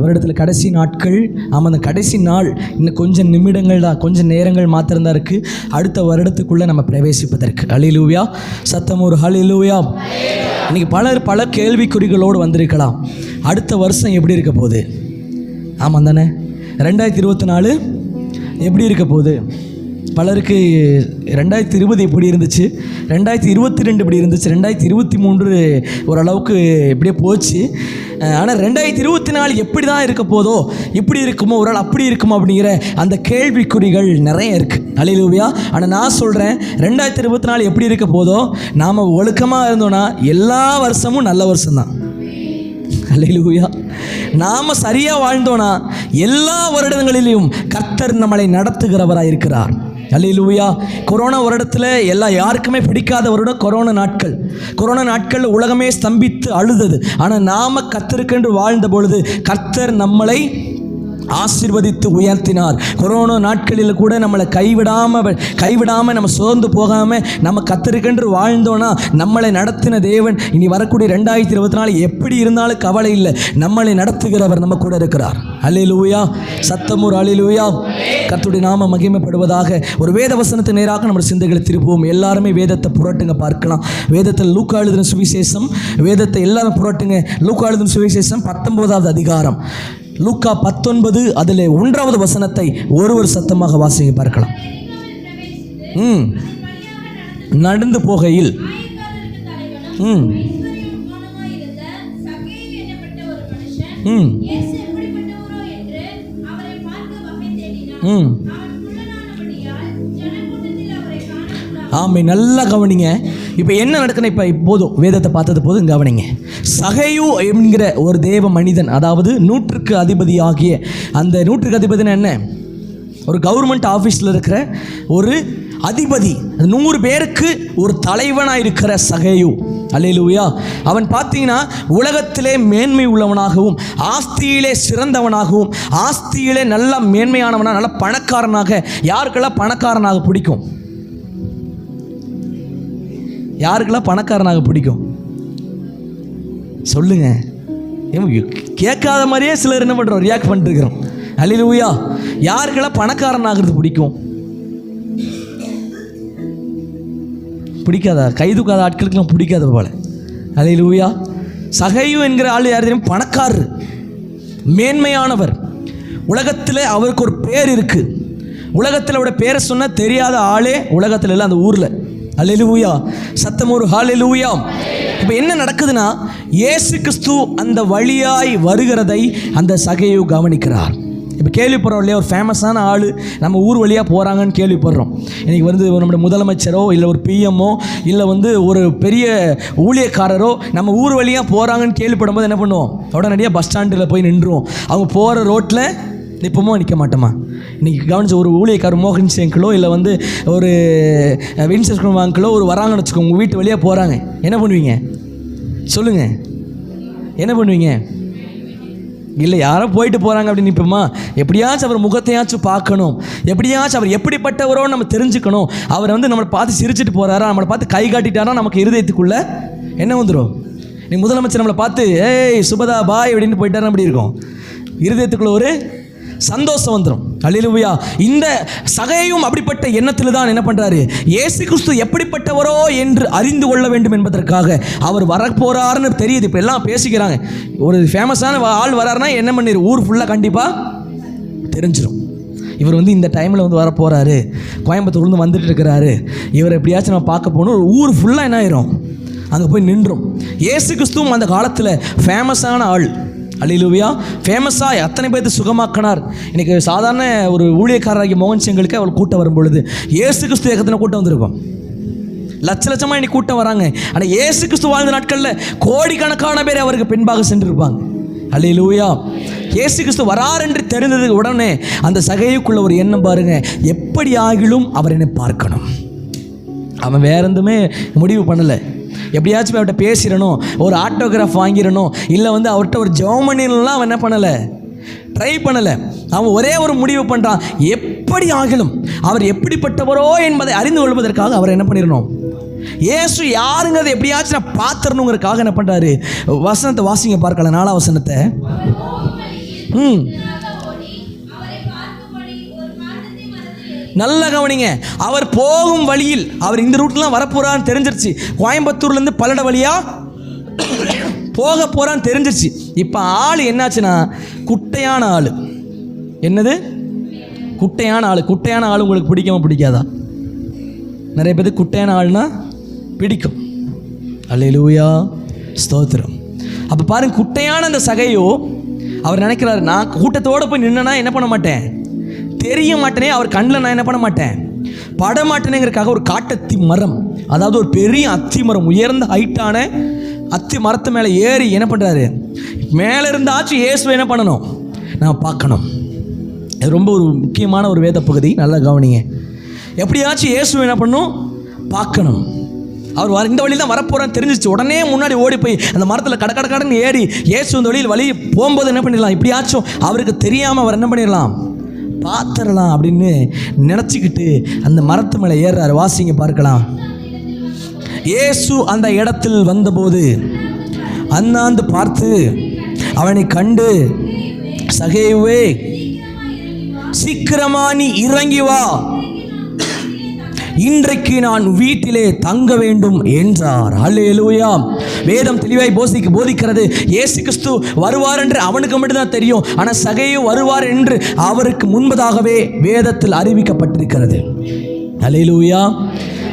வருடத்தில் கடைசி நாட்கள். ஆமாம், அந்த கடைசி நாள் இன்னும் கொஞ்சம் நிமிடங்கள் தான், கொஞ்சம் நேரங்கள் மாத்திரம்தான் இருக்குது அடுத்த வருடத்துக்குள்ளே நம்ம பிரவேசிப்பதற்கு. ஹல்லேலூயா, சத்தம் ஒரு ஹல்லேலூயா. இன்றைக்கி பல கேள்விக்குறிகளோடு வந்திருக்கலாம். அடுத்த வருஷம் எப்படி இருக்க போகுது? ஆமாம் தானே, 2024 எப்படி இருக்க போகுது? பலருக்கு 2020 இப்படி இருந்துச்சு, 2022 இப்படி இருந்துச்சு, 2023 ஓரளவுக்கு இப்படியே போச்சு. ஆனால் 2024 எப்படி தான் இருக்க போதோ, இப்படி இருக்குமோ, ஒரு நாள் அப்படி இருக்குமோ அப்படிங்கிற அந்த கேள்விக்குறிகள் நிறைய இருக்குது. ஹல்லேலூயா. ஆனால் நான் சொல்கிறேன், 2024 எப்படி இருக்க போதோ, நாம் ஒழுக்கமாக இருந்தோன்னா எல்லா வருஷமும் நல்ல வருஷம்தான். ஹல்லேலூயா. நாம் சரியாக வாழ்ந்தோன்னா எல்லா வருடங்களிலும் கர்த்தர் நம்மளை நடத்துகிறவராக இருக்கிறார். ஹல்லேலூயா. கொரோனா வருடத்தில் யாருக்குமே பிடிக்காத வருடம் கொரோனா நாட்கள் உலகமே ஸ்தம்பித்து அழுதது. ஆனால் நாம் கர்த்தருக்கென்று வாழ்ந்த பொழுது கர்த்தர் நம்மளை ஆசீர்வதித்து உயர்த்தினார். கொரோனா நாட்களில் கூட நம்மளை கைவிடாமல் நம்ம சோர்ந்து போகாமல் நம்ம கர்த்தருக்கென்று வாழ்ந்தோன்னா நம்மளை நடத்தின தேவன் இனி வரக்கூடிய 2024 எப்படி இருந்தாலும் கவலை இல்லை, நம்மளை நடத்துகிறவர் நம்ம கூட இருக்கிறார். ஹல்லேலூயா, சத்தமூர் ஹல்லேலூயா. கர்த்தருடைய நாம மகிமைப்படுவதாக. ஒரு வேத வசனத்தை நேராக நம்ம சிந்தைகளை திருப்புவோம். எல்லாருமே வேதத்தை புரட்டுங்க, பார்க்கலாம். வேதத்தில் லூக்கா எழுதின சுவிசேஷம், வேதத்தை எல்லாரும் புரட்டுங்க. லூக்கா எழுதின சுவிசேஷம் 19வது அதிகாரம், லூக்கா 19 அதில் 1வது வசனத்தை ஒருவர் சத்தமாக வாசிங்க, பார்க்கலாம். நடந்து போகையில் ஆமை, நல்லா கவனிங்க. இப்போ என்ன நடக்குன்னு இப்போ போதும், வேதத்தை பார்த்தது போதும், கவனிங்க. சகையு என்கிற ஒரு தேவ மனிதன், அதாவது 100க்கு அதிபதியாகிய, அந்த 100க்கு அதிபதினா என்ன? ஒரு கவர்மெண்ட் ஆஃபீஸில் இருக்கிற ஒரு அதிபதி, 100 பேருக்கு ஒரு தலைவனாக இருக்கிற சகையு. அல்லேலூயா. அவன் பார்த்தீங்கன்னா உலகத்திலே மேன்மை உள்ளவனாகவும், ஆஸ்தியிலே சிறந்தவனாகவும், ஆஸ்தியிலே நல்ல மேன்மையானவனாக, நல்ல பணக்காரனாக. யாருக்கெல்லாம் பணக்காரனாக பிடிக்கும்? யாருக்கெல்லாம் பணக்காரனாக பிடிக்கும் சொல்லுங்க. கேட்காத மாதிரியே சிலர் என்ன பண்ணுறோம், ரியாக்ட் பண்ணிருக்கிறோம். அல்லேலூயா. யாருக்கெல்லாம் பணக்காரனாகிறது பிடிக்கும்? பிடிக்காதா? கைதுக்காத ஆட்களுக்கெல்லாம் பிடிக்காத போல. அல்லேலூயா. சகையு என்கிற ஆள் யார் தெரியும்? பணக்காரர், மேன்மையானவர். உலகத்தில் அவருக்கு ஒரு பேர் இருக்குது. உலகத்தில் அவருடைய பேரை சொன்னால் தெரியாத ஆளே உலகத்தில் இல்லை, அந்த ஊரில். அல்லேலூயா, சத்தம் ஒரு ஹல்லேலூயா. இப்போ என்ன நடக்குதுன்னா, இயேசு கிறிஸ்து அந்த வழியாய் வருகிறதை அந்த சகையு கவனிக்கிறார். இப்போ கேள்விப்படுறோம் இல்லையா, ஒரு ஃபேமஸான ஆள் நம்ம ஊர் வழியாக போகிறாங்கன்னு கேள்விப்படுறோம். இன்றைக்கி வந்து நம்முடைய முதலமைச்சரோ இல்லை ஒரு பிஎம்மோ இல்லை வந்து ஒரு பெரிய ஊழியக்காரரோ நம்ம ஊர் வழியாக போகிறாங்கன்னு கேள்விப்படும்போது என்ன பண்ணுவோம், உடனடியாக பஸ் ஸ்டாண்டில் போய் நின்றுவோம். அவங்க போகிற ரோட்டில் நிற்போமோ நிற்க மாட்டோமா? இன்றைக்கி கவனிச்ச ஒரு ஊழியக்காரர் மோகன் சேங்கிலோ இல்லை வந்து ஒரு வின்சென்ட் குமாங்களோ ஒரு வராங்கன்னு வச்சுக்கோங்க, உங்கள் வீட்டு வழியாக போகிறாங்க, என்ன பண்ணுவீங்க சொல்லுங்கள்? என்ன பண்ணுவீங்க? இல்லை, யாரோ போயிட்டு போகிறாங்க அப்படின்னு நிற்போமா? எப்படியாச்சும் அவர் முகத்தையாச்சும் பார்க்கணும், எப்படியாச்சும் அவர் எப்படிப்பட்டவரோ நம்ம தெரிஞ்சுக்கணும். அவர் வந்து நம்மளை பார்த்து சிரிச்சிட்டு போகிறாரா, நம்மளை பார்த்து கை காட்டிட்டாரா, நமக்கு இருதயத்துக்குள்ளே என்ன வந்துடும்? நீ முதலமைச்சர் நம்மளை பார்த்து ஏய் சுபதா பாய் அப்படின்னு போயிட்டாரா, அப்படி இருக்கும், இருதயத்துக்குள்ள ஒரு சந்தோஷம் வந்துடும். அல்லேலூயா. இந்த சகையும் அப்படிப்பட்ட எண்ணத்தில் தான் என்ன பண்ணுறாரு, இயேசு கிறிஸ்து எப்படிப்பட்டவரோ என்று அறிந்து கொள்ள வேண்டும் என்பதற்காக அவர் வரப்போறாருன்னு தெரியுது. இப்போ எல்லாம் பேசிக்கிறாங்க, ஒரு ஃபேமஸான ஆள் வராருன்னா என்ன பண்ணிரு, ஊர் ஃபுல்லாக கண்டிப்பாக தெரிஞ்சிடும். இவர் வந்து இந்த டைமில் வந்து வரப்போகிறாரு, கோயம்புத்தூர்லேருந்து வந்துட்டு இருக்கிறாரு, இவர் எப்படியாச்சும் நம்ம பார்க்க போகணும், ஒரு ஊர் ஃபுல்லாக என்ன ஆயிரும், அங்கே போய் நின்றும். இயேசு கிறிஸ்துவும் அந்த காலத்தில் ஃபேமஸான ஆள். அல்லேலூயா. ஃபேமஸாக அத்தனை பேர்த்து சுகமாக்கினார். இன்றைக்கி சாதாரண ஒரு ஊழியக்காரராகிய மோகன் செங்களுக்கு அவள் கூட்டம் வரும் பொழுது இயேசு கிறிஸ்து ஏகத்தின கூட்டம் வந்திருக்கும், லட்சமாக இன்னைக்கு கூட்டம் வராங்க. ஆனால் இயேசு கிறிஸ்து வாழ்ந்த நாட்களில் கோடிக்கணக்கான பேர் அவருக்கு பின்பாக சென்றிருப்பாங்க. அல்லேலூயா. இயேசு கிறிஸ்து வரார் என்று தெரிந்ததுக்கு உடனே அந்த சகையுக்குள்ள ஒரு எண்ணம் பாருங்க, எப்படி ஆகிலும் அவர் என்னை பார்க்கணும். அவன் வேற எதுவுமே முடிவு பண்ணலை, எப்படியாச்சும் அவர்கிட்ட பேசிடணும், ஒரு ஆட்டோகிராஃப் வாங்கிடணும், இல்லை வந்து அவர்கிட்ட ஒரு ஜெர்மனிலாம் அவன் என்ன பண்ணலை, ட்ரை பண்ணலை. அவன் ஒரே ஒரு முடிவு பண்ணுறான், எப்படி ஆகிலும் அவர் எப்படிப்பட்டவரோ என்பதை அறிந்து கொள்வதற்காக அவர் என்ன பண்ணிடணும், இயேசு யாருங்கிறத எப்படியாச்சும் நான் பார்த்துடணுங்கிறதுக்காக என்ன பண்ணுறாரு, வசனத்தை வாசிங்க பார்க்கலாம், 4ஆம் வசனத்தை. நல்ல கவனிங்க. அவர் போகும் வழியில், அவர் இந்த ரூட்லாம் வரப்போறான்னு தெரிஞ்சிருச்சு. கோயம்புத்தூர்லேருந்து பல்லட வழியா போக போறான்னு தெரிஞ்சிருச்சு. இப்போ ஆள் என்னாச்சுன்னா குட்டையான ஆள். என்னது? குட்டையான ஆள். குட்டையான ஆள் உங்களுக்கு பிடிக்காம பிடிக்காதா? நிறைய பேருக்கு குட்டையான ஆள்னா பிடிக்கும். அல்லேலூயா, ஸ்தோத்திரம். அப்போ பாருங்க, குட்டையான அந்த சகையோ அவர் நினைக்கிறாரு, நான் கூட்டத்தோடு போய் நின்னா என்ன பண்ண மாட்டேன், தெரிய மாட்டேனே, அவர் கண்ணில் நான் என்ன பண்ண மாட்டேன், படமாட்டேனேங்கிறதுக்காக ஒரு காட்டத்தி மரம், அதாவது ஒரு பெரிய அத்தி மரம், உயர்ந்த ஹைட்டான அத்தி மரத்து மேலே ஏறி என்ன பண்ணுறாரு, மேலே இருந்தாச்சும் இயேசுவை என்ன பண்ணணும், நான் பார்க்கணும். இது ரொம்ப ஒரு முக்கியமான ஒரு வேத பகுதி, நல்லா கவனிங்க. எப்படியாச்சும் இயேசுவை என்ன பண்ணணும், பார்க்கணும். அவர் இந்த வழியில் தான் வரப்போகிறான்னு தெரிஞ்சிச்சு. உடனே முன்னாடி ஓடி போய் அந்த மரத்தில் கடன்னு ஏறி இயேசு இந்த வழியில் வழி போகும்போது என்ன பண்ணிடலாம், இப்படியாச்சும் அவருக்கு தெரியாமல் அவர் என்ன பண்ணிடலாம், பார்த்துடலாம் அப்படின்னு நினச்சிக்கிட்டு அந்த மரத்து மேலே ஏறுறாரு. வாசிங்க பார்க்கலாம். இயேசு அந்த இடத்தில் வந்தபோது அண்ணாந்து பார்த்து அவனை கண்டு, சகேயுவே, சீக்கிரமா நீ இறங்கி வா, இன்றைக்கு நான் வீட்டிலே தங்க வேண்டும் என்றார். அல்லேலூயா. வேதம் தெளிவாய் போதிக்கிறது. இயேசு கிறிஸ்து வருவார் என்று அவனுக்கு மட்டும்தான் தெரியும். ஆனால் சகையு வருவார் என்று அவருக்கு முன்பதாகவே வேதத்தில் அறிவிக்கப்பட்டிருக்கிறது. அல்லேலூயா.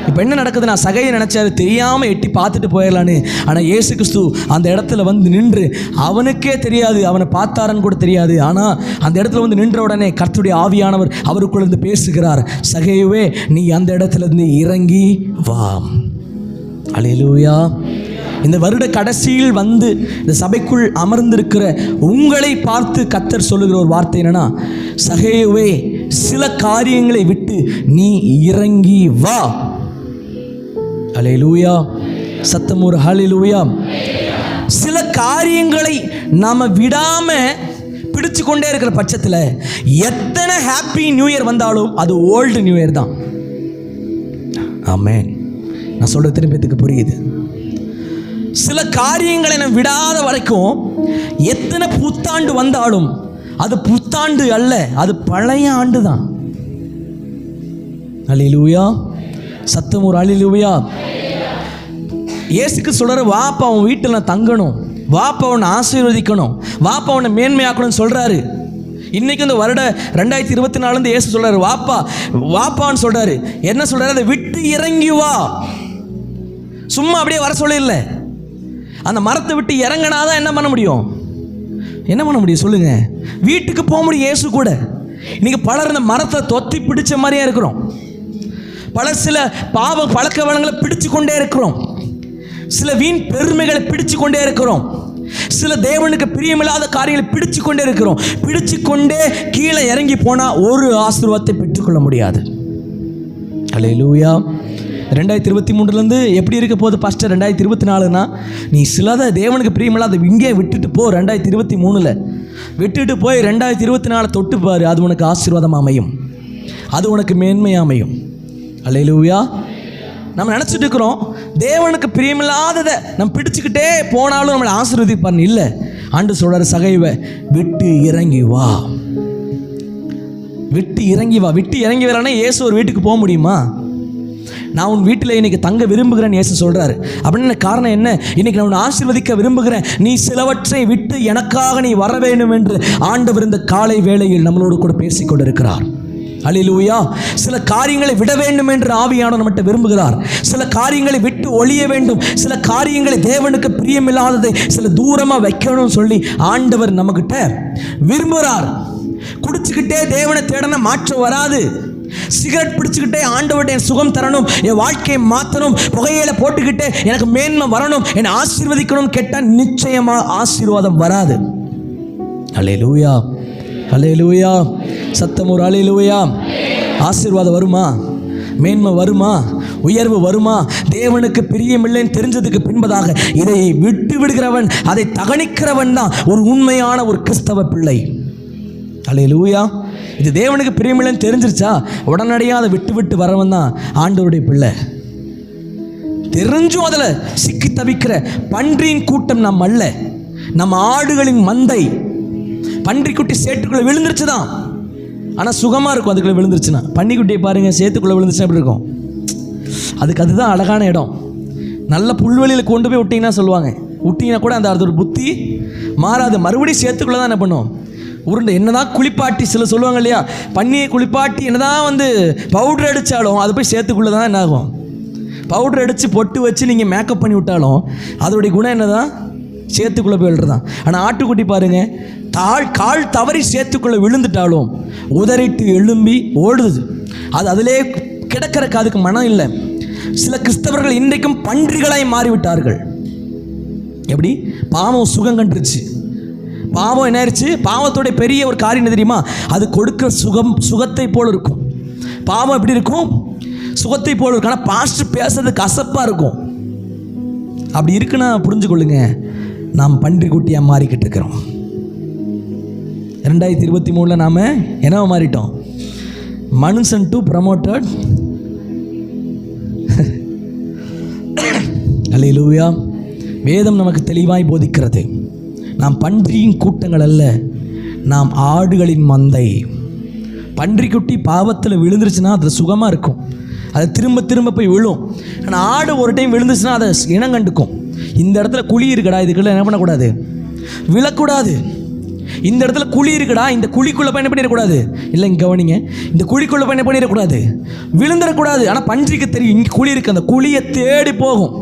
இப்போ என்ன நடக்குதுன்னா, சகையை நினச்சாரு தெரியாமல் எட்டி பார்த்துட்டு போயிடலான்னு. ஆனால் இயேசு கிறிஸ்து அந்த இடத்துல வந்து நின்று, அவனுக்கே தெரியாது அவனை பார்த்தாரன்னு கூட தெரியாது, ஆனால் அந்த இடத்துல வந்து நின்ற உடனே கர்த்தருடைய ஆவியானவர் அவருக்குள்ளேருந்து பேசுகிறார். சகையுவே, நீ அந்த இடத்துலேருந்து இறங்கி வா. அல்லேலூயா. இந்த வருட கடைசியில் வந்து இந்த சபைக்குள் அமர்ந்திருக்கிற உங்களை பார்த்து கர்த்தர் சொல்லுகிற ஒரு வார்த்தை என்னன்னா, சகையுவே, சில காரியங்களை விட்டு நீ இறங்கி வா. அல்லேலூயா. சத்தம் ஒரு ஹல்லேலூயா. சில காரியங்களை நாம் விடாம பிடிச்சு கொண்டே இருக்கிற பட்சத்தில் எத்தனை ஹாப்பி நியூ இயர் வந்தாலும் அது ஓல்டு நியூ இயர் தான். ஆமென். நான் சொல்றது எத்தனை பேத்துக்கு புரியுது? சில காரியங்களை நம்ம விடாத வரைக்கும் எத்தனை புத்தாண்டு வந்தாலும் அது புத்தாண்டு அல்ல, அது பழைய ஆண்டு தான். அல்லேலூயா. சத்தம் ஒரு அல்லேலூயா. இயேசுக்கு சொல்கிற, வாப்பா அவன் வீட்டில் நான் தங்கணும், வாப்பா அவனை ஆசீர்வதிக்கணும், வாப்பா அவனை மேன்மையாக்கணும்னு சொல்கிறாரு. இன்றைக்கி இந்த வருட 2024 இயேசு சொல்கிறாரு, வாப்பான்னு சொல்கிறாரு. என்ன சொல்கிறாரு? அதை விட்டு இறங்கி வா. சும்மா அப்படியே வர சொல்ல, அந்த மரத்தை விட்டு இறங்கினாதான் என்ன பண்ண முடியும், என்ன பண்ண முடியும் சொல்லுங்கள்? வீட்டுக்கு போக முடியும் இயேசு கூட. இன்றைக்கி பலர் இந்த மரத்தை தொத்தி பிடிச்ச மாதிரியே இருக்கிறோம். சில பாவ பழக்க வளங்களை பிடிச்சு கொண்டே இருக்கிறோம். சில வீண் பெருமைகளை பிடிச்சு கொண்டே இருக்கிறோம். சில தேவனுக்கு பிரியமில்லாத காரியங்களை பிடிச்சு கொண்டே இருக்கிறோம். பிடிச்சு கொண்டே கீழே இறங்கி போனால் ஒரு ஆசீர்வாதத்தை பெற்றுக்கொள்ள முடியாது. அல்லேலூயா. 2023 எப்படி இருக்க போகுது பாஸ்டர் 2024னா, நீ சிலதை தேவனுக்கு பிரியமில்லாத இங்கே விட்டுட்டு போ. 2023 விட்டுட்டு போய் 2024 தொட்டு பாரு. அது உனக்கு ஆசீர்வாதம் அமையும், அது உனக்கு மேன்மை அமையும். அல்லேலூயா. நம்ம நினச்சிட்டு இருக்கிறோம் தேவனுக்கு பிரியமில்லாததை நம்ம பிடிச்சிக்கிட்டே போனாலும் நம்மளை ஆசீர்வதிப்பார்னு. இல்லை, ஆண்டு சொல்கிறார், சகைவை விட்டு இறங்கி வா. விட்டு இறங்கி வா. விட்டு இறங்கி வரனா இயேசு ஒரு வீட்டுக்கு போக முடியுமா? நான் உன் வீட்டில் இன்றைக்கி தங்க விரும்புகிறேன்னு இயேசு சொல்கிறாரு. அப்படின்னு காரணம் என்ன? இன்றைக்கி நான் உன்னை ஆசீர்வதிக்க விரும்புகிறேன், நீ சிலவற்றை விட்டு எனக்காக நீ வர வேண்டும் என்று ஆண்டவர் இந்த காலை வேளையில் நம்மளோடு கூட பேசிக்கொண்டு இருக்கிறார். அல்லேலூயா. சில காரியங்களை விட வேண்டும் என்று ஆவியானவர் நம்மகிட்ட விரும்புகிறார். சில காரியங்களை விட்டு ஒழிய வேண்டும். சில காரியங்களை தேவனுக்கு பிரியமில்லாததை சில தூரமாக வைக்கணும்னு சொல்லி ஆண்டவர் நம்மகிட்ட விரும்புகிறார். குடிச்சுக்கிட்டே தேவனை தேடன மாற்றம் வராது. சிகரெட் பிடிச்சுக்கிட்டே ஆண்டவர்கிட்ட என் சுகம் தரணும், என் வாழ்க்கையை மாற்றணும், புகையில போட்டுக்கிட்டே எனக்கு மேன்மை வரணும், என்னை ஆசீர்வதிக்கணும் கேட்டால் நிச்சயமாக ஆசீர்வாதம் வராது. அல்லேலூயா. அல்லேலூயா. சத்தம் ஒரு அல்லேலூயா. ஆசீர்வாதம் வருமா? மேன்மை வருமா? உயர்வு வருமா? தேவனுக்கு பிரியமில்லைன்னு தெரிஞ்சதுக்கு பின்பதாக இதை விட்டு விடுகிறவன், அதை தகனிக்கிறவன் தான் ஒரு உண்மையான ஒரு கிறிஸ்தவ பிள்ளை. அல்லேலூயா. இது தேவனுக்கு பிரியமில்லைன்னு தெரிஞ்சிருச்சா உடனடியாக அதை விட்டு விட்டு வரவன் தான் ஆண்டவருடைய பிள்ளை. தெரிஞ்சும் அதில் சிக்கி தவிக்கிற பன்றியின் கூட்டம் நாம் அல்ல, நம்ம ஆடுகளின் மந்தை. பன்றிக்குட்டி சேற்றுக்குள்ளே விழுந்துருச்சு தான், ஆனால் சுகமாக இருக்கும் அதுக்குள்ளே விழுந்துருச்சுன்னா. பன்னிக்குட்டியை பாருங்கள், சேத்துக்குள்ளே விழுந்துச்சுன்னா எப்படி இருக்கும்? அதுதான் அழகான இடம். நல்ல புல்வெளியில் கொண்டு போய் விட்டிங்கன்னா சொல்லுவாங்க, விட்டிங்கன்னா கூட அந்த ஒரு புத்தி மாறாது, மறுபடியும் சேத்துக்குள்ளே தான் என்ன பண்ணும், உருண்டை. என்னதான் குளிப்பாட்டி, சில சொல்லுவாங்க இல்லையா, பன்னியை குளிப்பாட்டி என்னதான் பவுடர் அடித்தாலும் அது போய் சேத்துக்குள்ளே தான் என்ன ஆகும். பவுடர் அடித்து பொட்டு வச்சு நீங்கள் மேக்கப் பண்ணி விட்டாலும் அதோடைய குணம் என்ன தான், சேத்துக்குள்ளே போய் விழுறதான். ஆனால் ஆட்டுக்குட்டி பாருங்கள், கால் தவறி சேத்துக்குள்ளே விழுந்துட்டாலும் உதறிட்டு எழும்பி ஓடுது. அதிலே கிடக்கிறக்கு அதுக்கு மனம் இல்லை. சில கிறிஸ்தவர்கள் இன்றைக்கும் பன்றிகளாய் மாறிவிட்டார்கள். எப்படி? பாவம் சுகம் கண்டுருச்சு. பாவம் என்ன ஆயிடுச்சு? பாவத்தோடைய பெரிய ஒரு காரியம் என்ன தெரியுமா? அது கொடுக்குற சுகத்தை போல் இருக்கும். பாவம் எப்படி இருக்கும்? சுகத்தை போல் இருக்கும். ஆனால் பாஸ்டர் பேசுறது கசப்பாக இருக்கும். அப்படி இருக்குன்னா புரிஞ்சுக்கொள்ளுங்க, நாம் பன்றி குட்டியாக மாறிக்கிட்டு இருக்கிறோம். 2023 நாம் என்னவா மாறிட்டோம்? மனுஷன் டு ப்ரமோட்டட். அல்லேலூயா. வேதம் நமக்கு தெளிவாய் போதிக்கிறது, நாம் பன்றியின் கூட்டங்கள் அல்ல, நாம் ஆடுகளின் மந்தை. பன்றிக்குட்டி பாவத்தில் விழுந்துருச்சுன்னா அது சுகமாக இருக்கும், அது திரும்ப திரும்ப போய் விழும். ஆனால் ஆடு ஒரு டைம் விழுந்துச்சுன்னா அதை இனம் கண்டுக்கும். இந்த இடத்துல குழி இருக்குடா, இதுக்குள்ள என்ன பண்ணக்கூடாது, விழக்கூடாது. இந்த இடத்துல குழி இருக்குடா, இந்த குழிக்குள்ளே போய் என்ன பண்ணிடக்கூடாது, இல்லை இங்கே கவனிங்க, இந்த குழிக்குள்ளே போய் என்ன பண்ணிடக்கூடாது, விழுந்துடக்கூடாது. ஆனால் பன்றிக்கு தெரியும் இங்கே குழி இருக்குது, அந்த குழியை தேடி போகும்.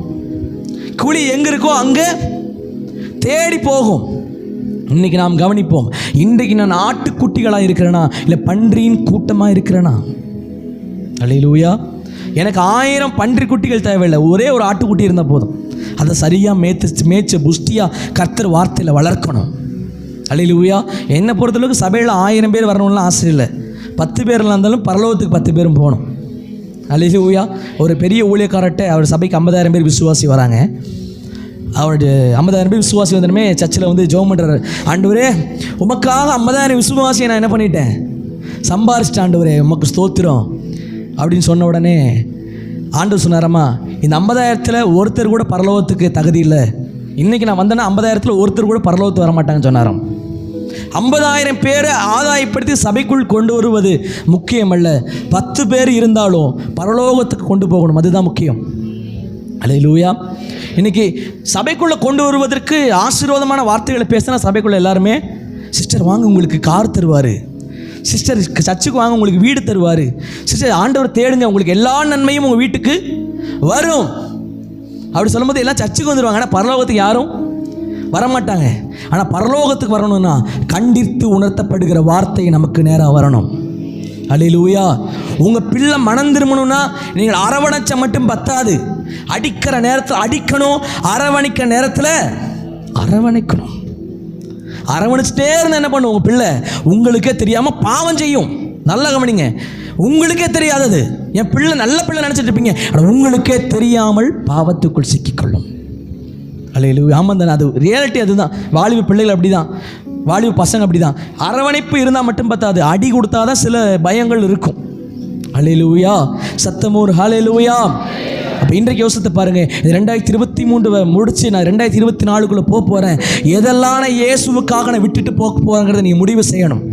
குழி எங்கே இருக்கோ அங்கே தேடி போகும். இன்றைக்கி நாம் கவனிப்போம், இன்றைக்கு நான் ஆட்டுக்குட்டிகளாக இருக்கிறேனா இல்லை பன்றியின் கூட்டமாக இருக்கிறேனா? அல்லேலூயா. எனக்கு 1000 பன்றி குட்டிகள் தேவையில்லை, ஒரே ஒரு ஆட்டுக்குட்டி இருந்தால் போதும். அதை சரியாக மேய்ச்ச புஷ்டியாக கர்த்தர் வார்த்தையில் வளர்க்கணும். அல்லேலூயா. என்னை பொறுத்தளவுக்கு சபையில் 1000 பேர் வரணும்லாம் ஆசை இல்லை. 10 பேர்லாம் இருந்தாலும் பரலோகத்துக்கு 10 பேரும் போகணும். அல்லேலூயா. ஒரு பெரிய ஊழியக்காரர்கிட்ட அவர் சபைக்கு 50,000 பேர் விசுவாசி வராங்க. அவருடைய 50,000 பேர் விசுவாசி வந்தனுமே சர்ச்சில் ஜெபம் பண்ணுறாரு. ஆண்டவரே, உமக்காக 50,000 விசுவாசியை நான் என்ன பண்ணிட்டேன், சம்பாரிச்சிட்டேன் ஆண்டவரே, உமக்கு ஸ்தோத்திரம் அப்படின்னு சொன்ன உடனே ஆண்டவர் சொன்னாரம்மா, இந்த 50,000ல் ஒருத்தர் கூட பரலோகத்துக்கு தகுதி இல்லை. இன்றைக்கி நான் வந்தேன்னா 50,000ல் ஒருத்தர் கூட பரலோகத்துக்கு வரமாட்டாங்கன்னு சொன்னாராம். 50,000 பேரை ஆதாயப்படுத்தி சபைக்குள் கொண்டு வருவது முக்கியம் அல்ல, 10 பேர் இருந்தாலும் பரலோகத்துக்கு கொண்டு போகணும், அதுதான் முக்கியம். அல்லேலூயா. இன்றைக்கி சபைக்குள்ளே கொண்டு வருவதற்கு ஆசீர்வாதமான வார்த்தைகளை பேசினா சபைக்குள்ளே எல்லாருமே, சிஸ்டர் வாங்க உங்களுக்கு கார் தருவார், சிஸ்டர் சர்ச்சுக்கு வாங்க உங்களுக்கு வீடு தருவார், சிஸ்டர் ஆண்டவர் தேடுங்க உங்களுக்கு எல்லா நன்மையும் உங்கள் வீட்டுக்கு வரும் அப்படி சொல்லும்போது எல்லாம் சர்ச்சுக்கு வந்துடுவாங்க. ஆனால் பரலோகத்துக்கு யாரும் வரமாட்டாங்க. ஆனால் பரலோகத்துக்கு வரணும்னா கண்டித்து உணர்த்தப்படுகிற வார்த்தை நமக்கு நேராக வரணும். அல்லேலூயா. உங்கள் பிள்ளை மனம் திரும்பணும்னா நீங்கள் அரவணைச்ச மட்டும் பத்தாது, அடிக்கிற நேரத்தில் அடிக்கணும், அரவணைக்கிற நேரத்தில் அரவணைக்கணும். அரவணைச்சிட்டே இருந்தால் என்ன பண்ணும், உங்கள் பிள்ளை உங்களுக்கே தெரியாமல் பாவம் செய்யும். நல்லா கவனிங்க, உங்களுக்கே தெரியாதது, என் பிள்ளை நல்ல பிள்ளை நினச்சிட்டு இருப்பீங்க, ஆனால் உங்களுக்கே தெரியாமல் பாவத்துக்குள் சிக்கிக்கொள்ளும். அல்லேலூயா. ஆமாம் தானே, அது ரியாலிட்டி. அதுதான் வாலிப பிள்ளைகள் அப்படி தான், வாலிப பசங்க அப்படி தான். அரவணைப்பு இருந்தால் மட்டும் பத்தாது, அடி கொடுத்தா தான் சில பயங்கள் இருக்கும். அல்லேலூயா. சத்தமூர் ஹல்லேலூயா. அப்போ இன்றைக்கு யோசித்து பாருங்கள், 2023 முடித்து நான் 2024க்குள்ளே போக போகிறேன். எதெல்லாம் நான் இயேசுவுக்காக நான் விட்டுட்டு போக போகிறேங்கிறத நீங்கள் முடிவு செய்யணும்.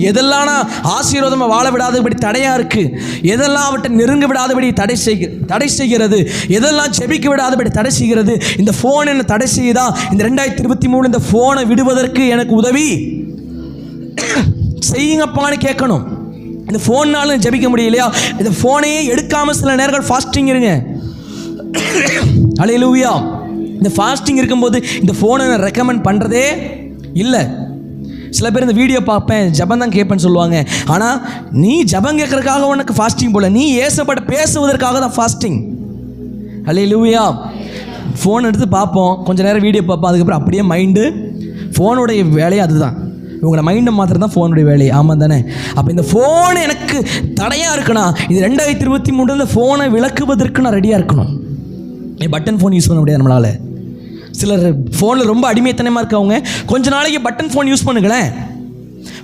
எதெல்லாம் ஆசீர்வாதமாக வாழ விடாதபடி தடையாக இருக்குது, எதெல்லாம் அவற்றை நெருங்க விடாதபடி தடை செய்கிறது, எதெல்லாம் ஜெபிக்க விடாதபடி தடை செய்கிறது. இந்த ஃபோன் என்ன தடை செய்யுதா? இந்த 2023 இந்த ஃபோனை விடுவதற்கு எனக்கு உதவி செய்யுங்கப்பான்னு கேட்கணும். இந்த ஃபோன்னாலும் ஜெபிக்க முடியலையா, இந்த ஃபோனையே எடுக்காமல் சில நேரங்கள் ஃபாஸ்டிங் இருங்க. அல்லேலூயா. இந்த ஃபாஸ்டிங் இருக்கும்போது இந்த ஃபோனை நான் ரெக்கமெண்ட் பண்ணுறதே இல்லை. சில பேர் இந்த வீடியோ பார்ப்பேன், ஜபம் தான் கேட்பேன்னு சொல்லுவாங்க. ஆனால் நீ ஜபம் கேட்கறதுக்காக உனக்கு ஃபாஸ்டிங் போல, நீ ஏசப்பட்ட பேசுவதற்காக தான் ஃபாஸ்டிங். அல்லேலூயா. ஃபோன் எடுத்து பார்ப்போம், கொஞ்சம் நேரம் வீடியோ பார்ப்போம், அதுக்கப்புறம் அப்படியே மைண்டு ஃபோனுடைய வேலையை அதுதான். உங்களை மைண்டை மாத்திரம் தான் ஃபோனுடைய வேலையை. ஆமாம் தானே? அப்போ இந்த ஃபோன் எனக்கு தடையாக இருக்குன்னா, இது 2023 ஃபோனை விளக்குவதற்கு நான் ரெடியாக இருக்கணும். பட்டன் ஃபோன் யூஸ் பண்ண முடியாது நம்மளால். சிலர் ஃபோனில் ரொம்ப அடிமைத்தனமாக இருக்கவங்க கொஞ்ச நாளைக்கு பட்டன் ஃபோன் யூஸ் பண்ணுங்களேன்.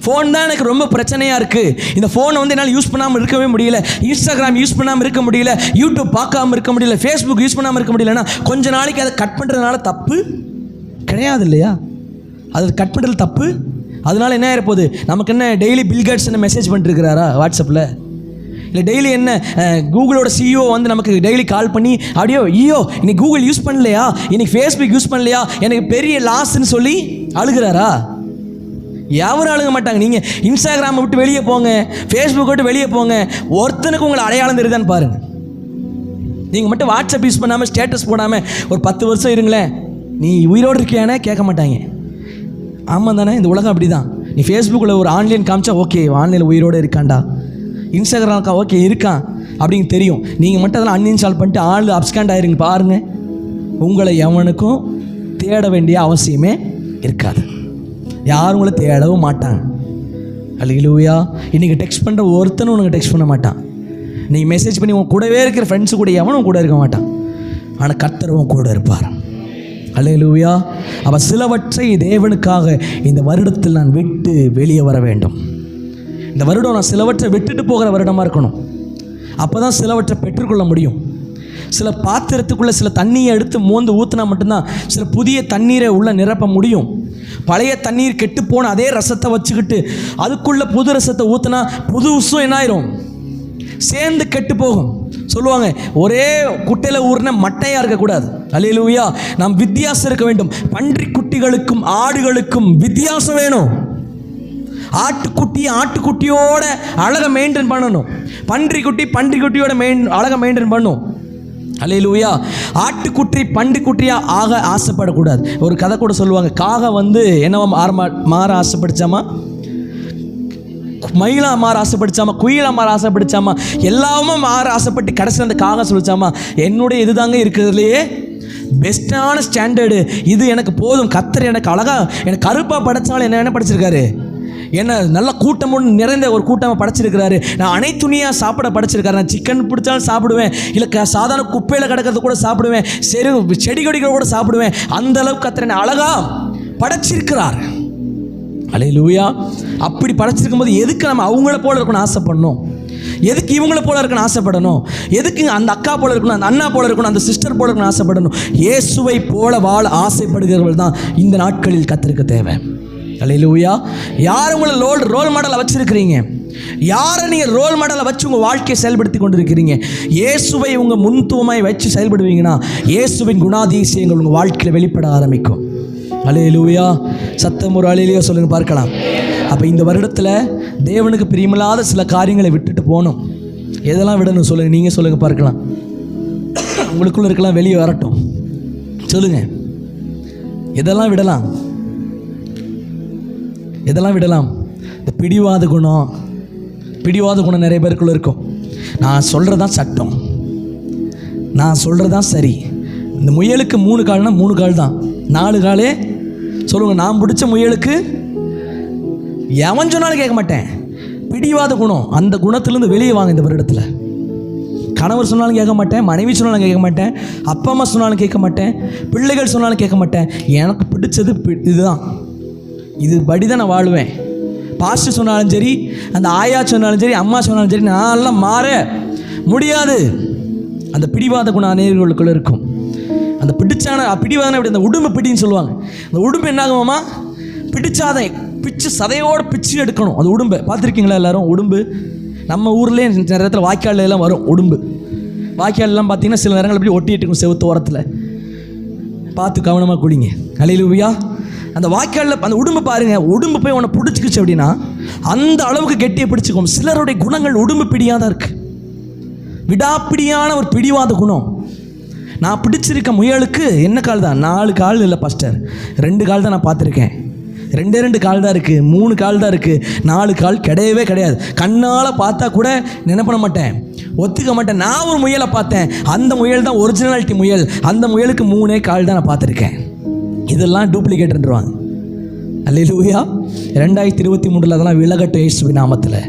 ஃபோன் தான் எனக்கு ரொம்ப பிரச்சனையாக இருக்குது, இந்த ஃபோனை என்னால் யூஸ் பண்ணாமல் இருக்கவே முடியல, இன்ஸ்டாகிராம் யூஸ் பண்ணாமல் இருக்க முடியல, யூடியூப் பார்க்காமல் இருக்க முடியல, ஃபேஸ்புக் யூஸ் பண்ணாமல் இருக்க முடியலன்னா கொஞ்ச நாளைக்கு அதை கட் பண்ணுறதுனால தப்பு கிடையாது இல்லையா? அது கட் பண்ணுறது தப்பு அதனால என்ன ஆயிருப்போகுது, நமக்கு என்ன டெய்லி பில்கேட்ஸ் என்ன மெசேஜ் பண்ணிட்டுருக்கிறாரா வாட்ஸ்அப்பில்? இல்லை டெய்லி என்ன கூகுளோட CEO வந்து நமக்கு டெய்லி கால் பண்ணி அப்படியோ இன்னைக்கு கூகுள் யூஸ் பண்ணலையா, இன்னைக்கு ஃபேஸ்புக் யூஸ் பண்ணலையா, எனக்கு பெரிய லாஸ்ன்னு சொல்லி அழுகிறாரா? யாரும் அழுக மாட்டாங்க. நீங்கள் இன்ஸ்டாகிராமை விட்டு வெளியே போங்க, ஃபேஸ்புக் விட்டு வெளியே போங்க, ஒருத்தனுக்கு உங்களை அடையாளம் தெரியுதான்னு பாருங்கள். நீங்கள் மட்டும் வாட்ஸ்அப் யூஸ் பண்ணாமல் ஸ்டேட்டஸ் போடாமல் ஒரு 10 வருஷம் இருங்களேன், நீ உயிரோடு இருக்கியானே கேட்க மாட்டாங்க. ஆமாம் தானே, இந்த உலகம் அப்படி தான். நீ ஃபேஸ்புக்கில் ஒரு ஆன்லைன் காமிச்சா ஓகே ஆன்லைனில் உயிரோடு இருக்காண்டா, இன்ஸ்டாகிராம்க்கா ஓகே இருக்கான் அப்படின்னு தெரியும். நீங்கள் மட்டும் அதெல்லாம் அன்இன்ஸ்டால் பண்ணிட்டு ஆள் அப்ஸ்காண்ட் ஆயிருங்க பாருங்கள், உங்களை எவனுக்கும் தேட வேண்டிய அவசியமே இருக்காது. யாரும் உங்களை தேடவும் மாட்டாங்க. அல்லேலூயா. இன்றைக்கி டெக்ஸ்ட் பண்ணுற ஒருத்தனும் உனக்கு டெக்ஸ்ட் பண்ண மாட்டான். நீங்கள் மெசேஜ் பண்ணி உன் கூடவே இருக்கிற ஃப்ரெண்ட்ஸு கூட எவனும் கூட இருக்க மாட்டான். ஆனால் கர்த்தரும் கூட இருப்பார். அல்லேலூயா. அவள் சிலவற்றை தேவனுக்காக இந்த வருடத்தில் நான் விட்டு வெளியே வர வேண்டும். இந்த வருடம் நான் சிலவற்றை விட்டுட்டு போகிற வருடமாக இருக்கணும். அப்போ தான் சிலவற்றை பெற்றுக்கொள்ள முடியும். சில பாத்திரத்துக்குள்ளே சில தண்ணியை எடுத்து மோந்து ஊற்றினா மட்டும்தான் சில புதிய தண்ணீரை உள்ள நிரப்ப முடியும். பழைய தண்ணீர் கெட்டு போன அதே ரசத்தை வச்சுக்கிட்டு அதுக்குள்ளே புது ரசத்தை ஊற்றினா புது உசும் என்ன ஆயிரும், சேர்ந்து கெட்டு போகும். சொல்லுவாங்க ஒரே குட்டையில் ஊறின மட்டையாக இருக்கக்கூடாது. அல்லேலூயா. நாம் வித்தியாசம் இருக்க வேண்டும். பன்றி குட்டிகளுக்கும் ஆடுகளுக்கும் வித்தியாசம் வேணும். ஆட்டுக்குட்டியோட அழகை மெயின்டைன் பண்ணணும். பன்றிக்குட்டியோட அழகை மெயின்டைன் பண்ணும். அல்லேலூயா. ஆட்டுக்குட்டி பன்றிக்குட்டியாக ஆக ஆசைப்படக்கூடாது. ஒரு கதை கூட சொல்லுவாங்க, காகம் வந்து என்னவா மாற ஆசைப்படிச்சாமா, மயிலா மாற ஆசைப்படிச்சாமா, குயிலா மாற ஆசைப்படிச்சாமா, எல்லாமே மாற ஆசைப்பட்டு கடைசியில் அந்த காகம் சொல்லிச்சாமா, என்னுடைய இது தாங்க இருக்கிறதுலையே பெஸ்ட்டான ஸ்டாண்டர்டு இது, எனக்கு போதும். கர்த்தர் எனக்கு அழகாக எனக்கு கருப்பாக படைச்சாலும் என்ன படைச்சிருக்காரு, என்ன நல்ல கூட்டமும் நிறைந்த ஒரு கூட்டமாக படைச்சிருக்கிறாரு. நான் அனைத்துணியாக சாப்பிட படைச்சிருக்காரு. நான் சிக்கன் பிடிச்சாலும் சாப்பிடுவேன், இல்லை சாதாரண குப்பையில் கிடக்கிறது கூட சாப்பிடுவேன், செடி கொடிகள் கூட சாப்பிடுவேன். அந்த அளவுக்கு கர்த்தர் அழகா படைச்சிருக்கிறார். அல்லேலூயா. அப்படி படைச்சிருக்கும் போது எதுக்கு நம்ம அவங்கள போல இருக்கணும்னு ஆசைப்படணும்? எதுக்கு இவங்கள போல இருக்கணும்னு ஆசைப்படணும்? எதுக்கு அந்த அக்கா போல இருக்கணும், அந்த அண்ணா போல இருக்கணும், அந்த சிஸ்டர் போல இருக்கணும்னு ஆசைப்படணும்? இயேசுவை போல வாழ ஆசைப்படுகிறவர்கள் தான் இந்த நாட்களில் கர்த்தருக்கு தேவை. அல்லேலூயா. யார் உங்களை ரோல் மாடலை வச்சிருக்கிறீங்க? யாரை நீங்கள் ரோல் மாடலை வச்சு உங்கள் வாழ்க்கையை செயல்படுத்தி கொண்டிருக்கிறீங்க? இயேசுவை உங்கள் முன்துவமாய் வச்சு செயல்படுவீங்கன்னா இயேசுவின் குணாதிசயங்கள் உங்கள் வாழ்க்கையில் வெளிப்பட ஆரம்பிக்கும். அல்லேலூயா. சத்தம் ஒரு அல்லேலூயா சொல்லுங்கள் பார்க்கலாம். அப்போ இந்த வருடத்தில் தேவனுக்கு பிரியமில்லாத சில காரியங்களை விட்டுட்டு போகணும். எதெல்லாம் விடணும் சொல்லுங்கள், நீங்கள் சொல்லுங்கள் பார்க்கலாம். உங்களுக்குள்ள இருக்கலாம் வெளியே வரட்டும். சொல்லுங்கள், எதெல்லாம் விடலாம்? எதெல்லாம் விடலாம்? இந்த பிடிவாத குணம் நிறைய பேருக்குள்ள இருக்கும். நான் சொல்கிறது தான் சட்டம், நான் சொல்கிறது தான் சரி. இந்த முயலுக்கு 3 கால்னா 3 கால் தான், 4 காலே சொல்லுங்கள். நான் பிடிச்ச முயலுக்கு எவன் சொன்னாலும் கேட்க மாட்டேன். பிடிவாத குணம், அந்த குணத்துலேருந்து வெளியே வாங்க. இந்த வருடத்தில் கணவர் சொன்னாலும் கேட்க மாட்டேன், மனைவி சொன்னாலும் கேட்க மாட்டேன், அப்பா அம்மா சொன்னாலும் கேட்க மாட்டேன், பிள்ளைகள் சொன்னாலும் கேட்க மாட்டேன். எனக்கு பிடிச்சது இதுதான், இது படி தான் நான் வாழ்வேன். பாஸ்டர் சொன்னாலும் சரி, அந்த ஆயா சொன்னாலும் சரி, அம்மா சொன்னாலும் சரி, நான்லாம் மாற முடியாது. அந்த பிடிவாத குணம் அநேகர்களுக்குள்ள இருக்கும். அந்த பிடிவாதம் அப்படி அந்த உடும்பு பிடின்னு சொல்லுவாங்க. அந்த உடும்பு என்ன ஆகுமாமா, பிடிச்சாதை பிச்சு சதையோடு பிச்சு எடுக்கணும். அந்த உடும்பை பார்த்துருக்கீங்களா எல்லாரும்? உடும்பு நம்ம ஊர்லேயே நிறைய இடத்துல வாய்க்கால் எல்லாம் வரும். உடும்பு வாய்க்காலெல்லாம் பார்த்தீங்கன்னா சில நேரங்கள் அப்படி ஒட்டிட்டு இருக்கும் செவுத்து ஓரத்தில். பார்த்து கவனமாக குடிங்க. அல்லேலூயா. அந்த வாய்க்காலில் அந்த உடும்பு பாருங்கள், உடும்பு போய் உன்னை பிடிச்சிக்கிச்சு அப்படின்னா அந்த அளவுக்கு கெட்டியை பிடிச்சிக்கும். சிலருடைய குணங்கள் உடும்பு பிடியாக தான் இருக்குது. விடாப்பிடியான ஒரு பிடிவாத குணம். நான் பிடிச்சிருக்க முயலுக்கு என்ன கால் தான்? 4 கால் இல்லை பாஸ்டர், 2 கால் தான் நான் பார்த்துருக்கேன். 2 கால் தான் இருக்குது, 3 கால் தான் இருக்குது, 4 கால் கிடையவே கிடையாது. கண்ணால் பார்த்தா கூட என்ன பண்ண மாட்டேன், ஒத்துக்க மாட்டேன். நான் ஒரு முயலை பார்த்தேன், அந்த முயல் தான் ஒரிஜினாலிட்டி முயல், அந்த முயலுக்கு 3 கால் தான் நான் பார்த்துருக்கேன். இதெல்லாம் டூப்ளிகேட்ன்றாங்க. அல்லேலூயா. 2023 அதெல்லாம் விலகட்டும் இயேசுவின் நாமத்தில்.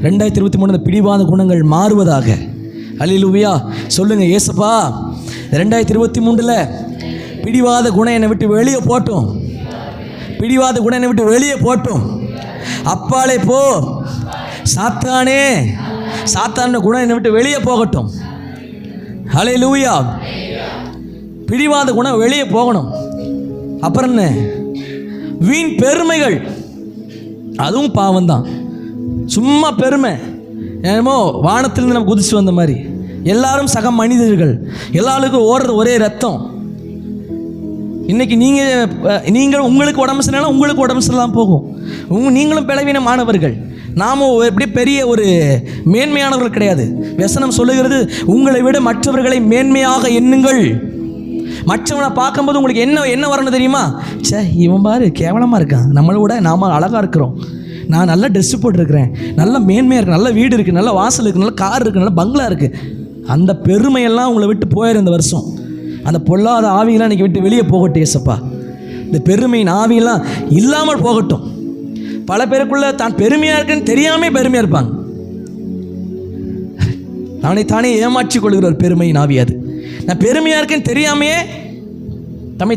2023 பிடிவாத குணங்கள் மாறுவதாக. அல்லேலூயா. சொல்லுங்கள், ஏசப்பா 2023 பிடிவாத குணம் என்னை விட்டு வெளியே போட்டும், பிடிவாத குணம் என்னை விட்டு வெளியே போட்டும். அப்பாலே போ சாத்தானே, சாத்தான குணம் என்னை விட்டு வெளியே போகட்டும். அல்லேலூயா. பிடிவாத குணம் வெளியே போகணும். அப்புறம் என்ன? வீண் பெருமைகள், அதுவும் பாவம் தான். சும்மா பெருமை, என்னமோ வானத்திலிருந்து நம்ம குதிச்சு வந்த மாதிரி. எல்லாரும் மனிதர்கள், எல்லாருக்கும் ஓடுறது ஒரே ரத்தம். இன்றைக்கி நீங்கள் உங்களுக்கு உடம்பு சரியில்லைனா உங்களுக்கு உடம்பு சரியில்லாமல் போகும். நீங்களும் பலவீனமானவர்கள். நாமும் எப்படி பெரிய ஒரு மேன்மையானவர்கள் கிடையாது. வசனம் சொல்லுகிறது, உங்களை விட மற்றவர்களை மேன்மையாக எண்ணுங்கள். மற்றவனை பார்க்கும்போது உங்களுக்கு என்ன வரணும் தெரியுமா? இவன் பாரு கேவலமாக இருக்கான், நம்மளை விட நாம் அழகாக இருக்கிறோம், நான் நல்லா ட்ரெஸ்ஸு போட்டிருக்கிறேன், நல்ல மேன்மையாக இருக்குது, நல்ல வீடு இருக்குது, நல்ல வாசல் இருக்குது, நல்ல கார் இருக்குது, நல்ல பங்களா இருக்குது. அந்த பெருமையெல்லாம் உங்களை விட்டு போயிரு இந்த வருஷம். அந்த பொல்லாத ஆவியெல்லாம் இன்றைக்கி விட்டு வெளியே போகட்டும் ஏசப்பா. இந்த பெருமையின் ஆவியெல்லாம் இல்லாமல் போகட்டும். பல பேருக்குள்ளே தான் பெருமையாக இருக்குன்னு தெரியாமல் பெருமையாக இருப்பாங்க. தானே ஏமாற்றி கொள்கிற ஒரு பெருமையின் ஆவி அது. நான் பெருமையாக இருக்கேன்னு தெரியாமையே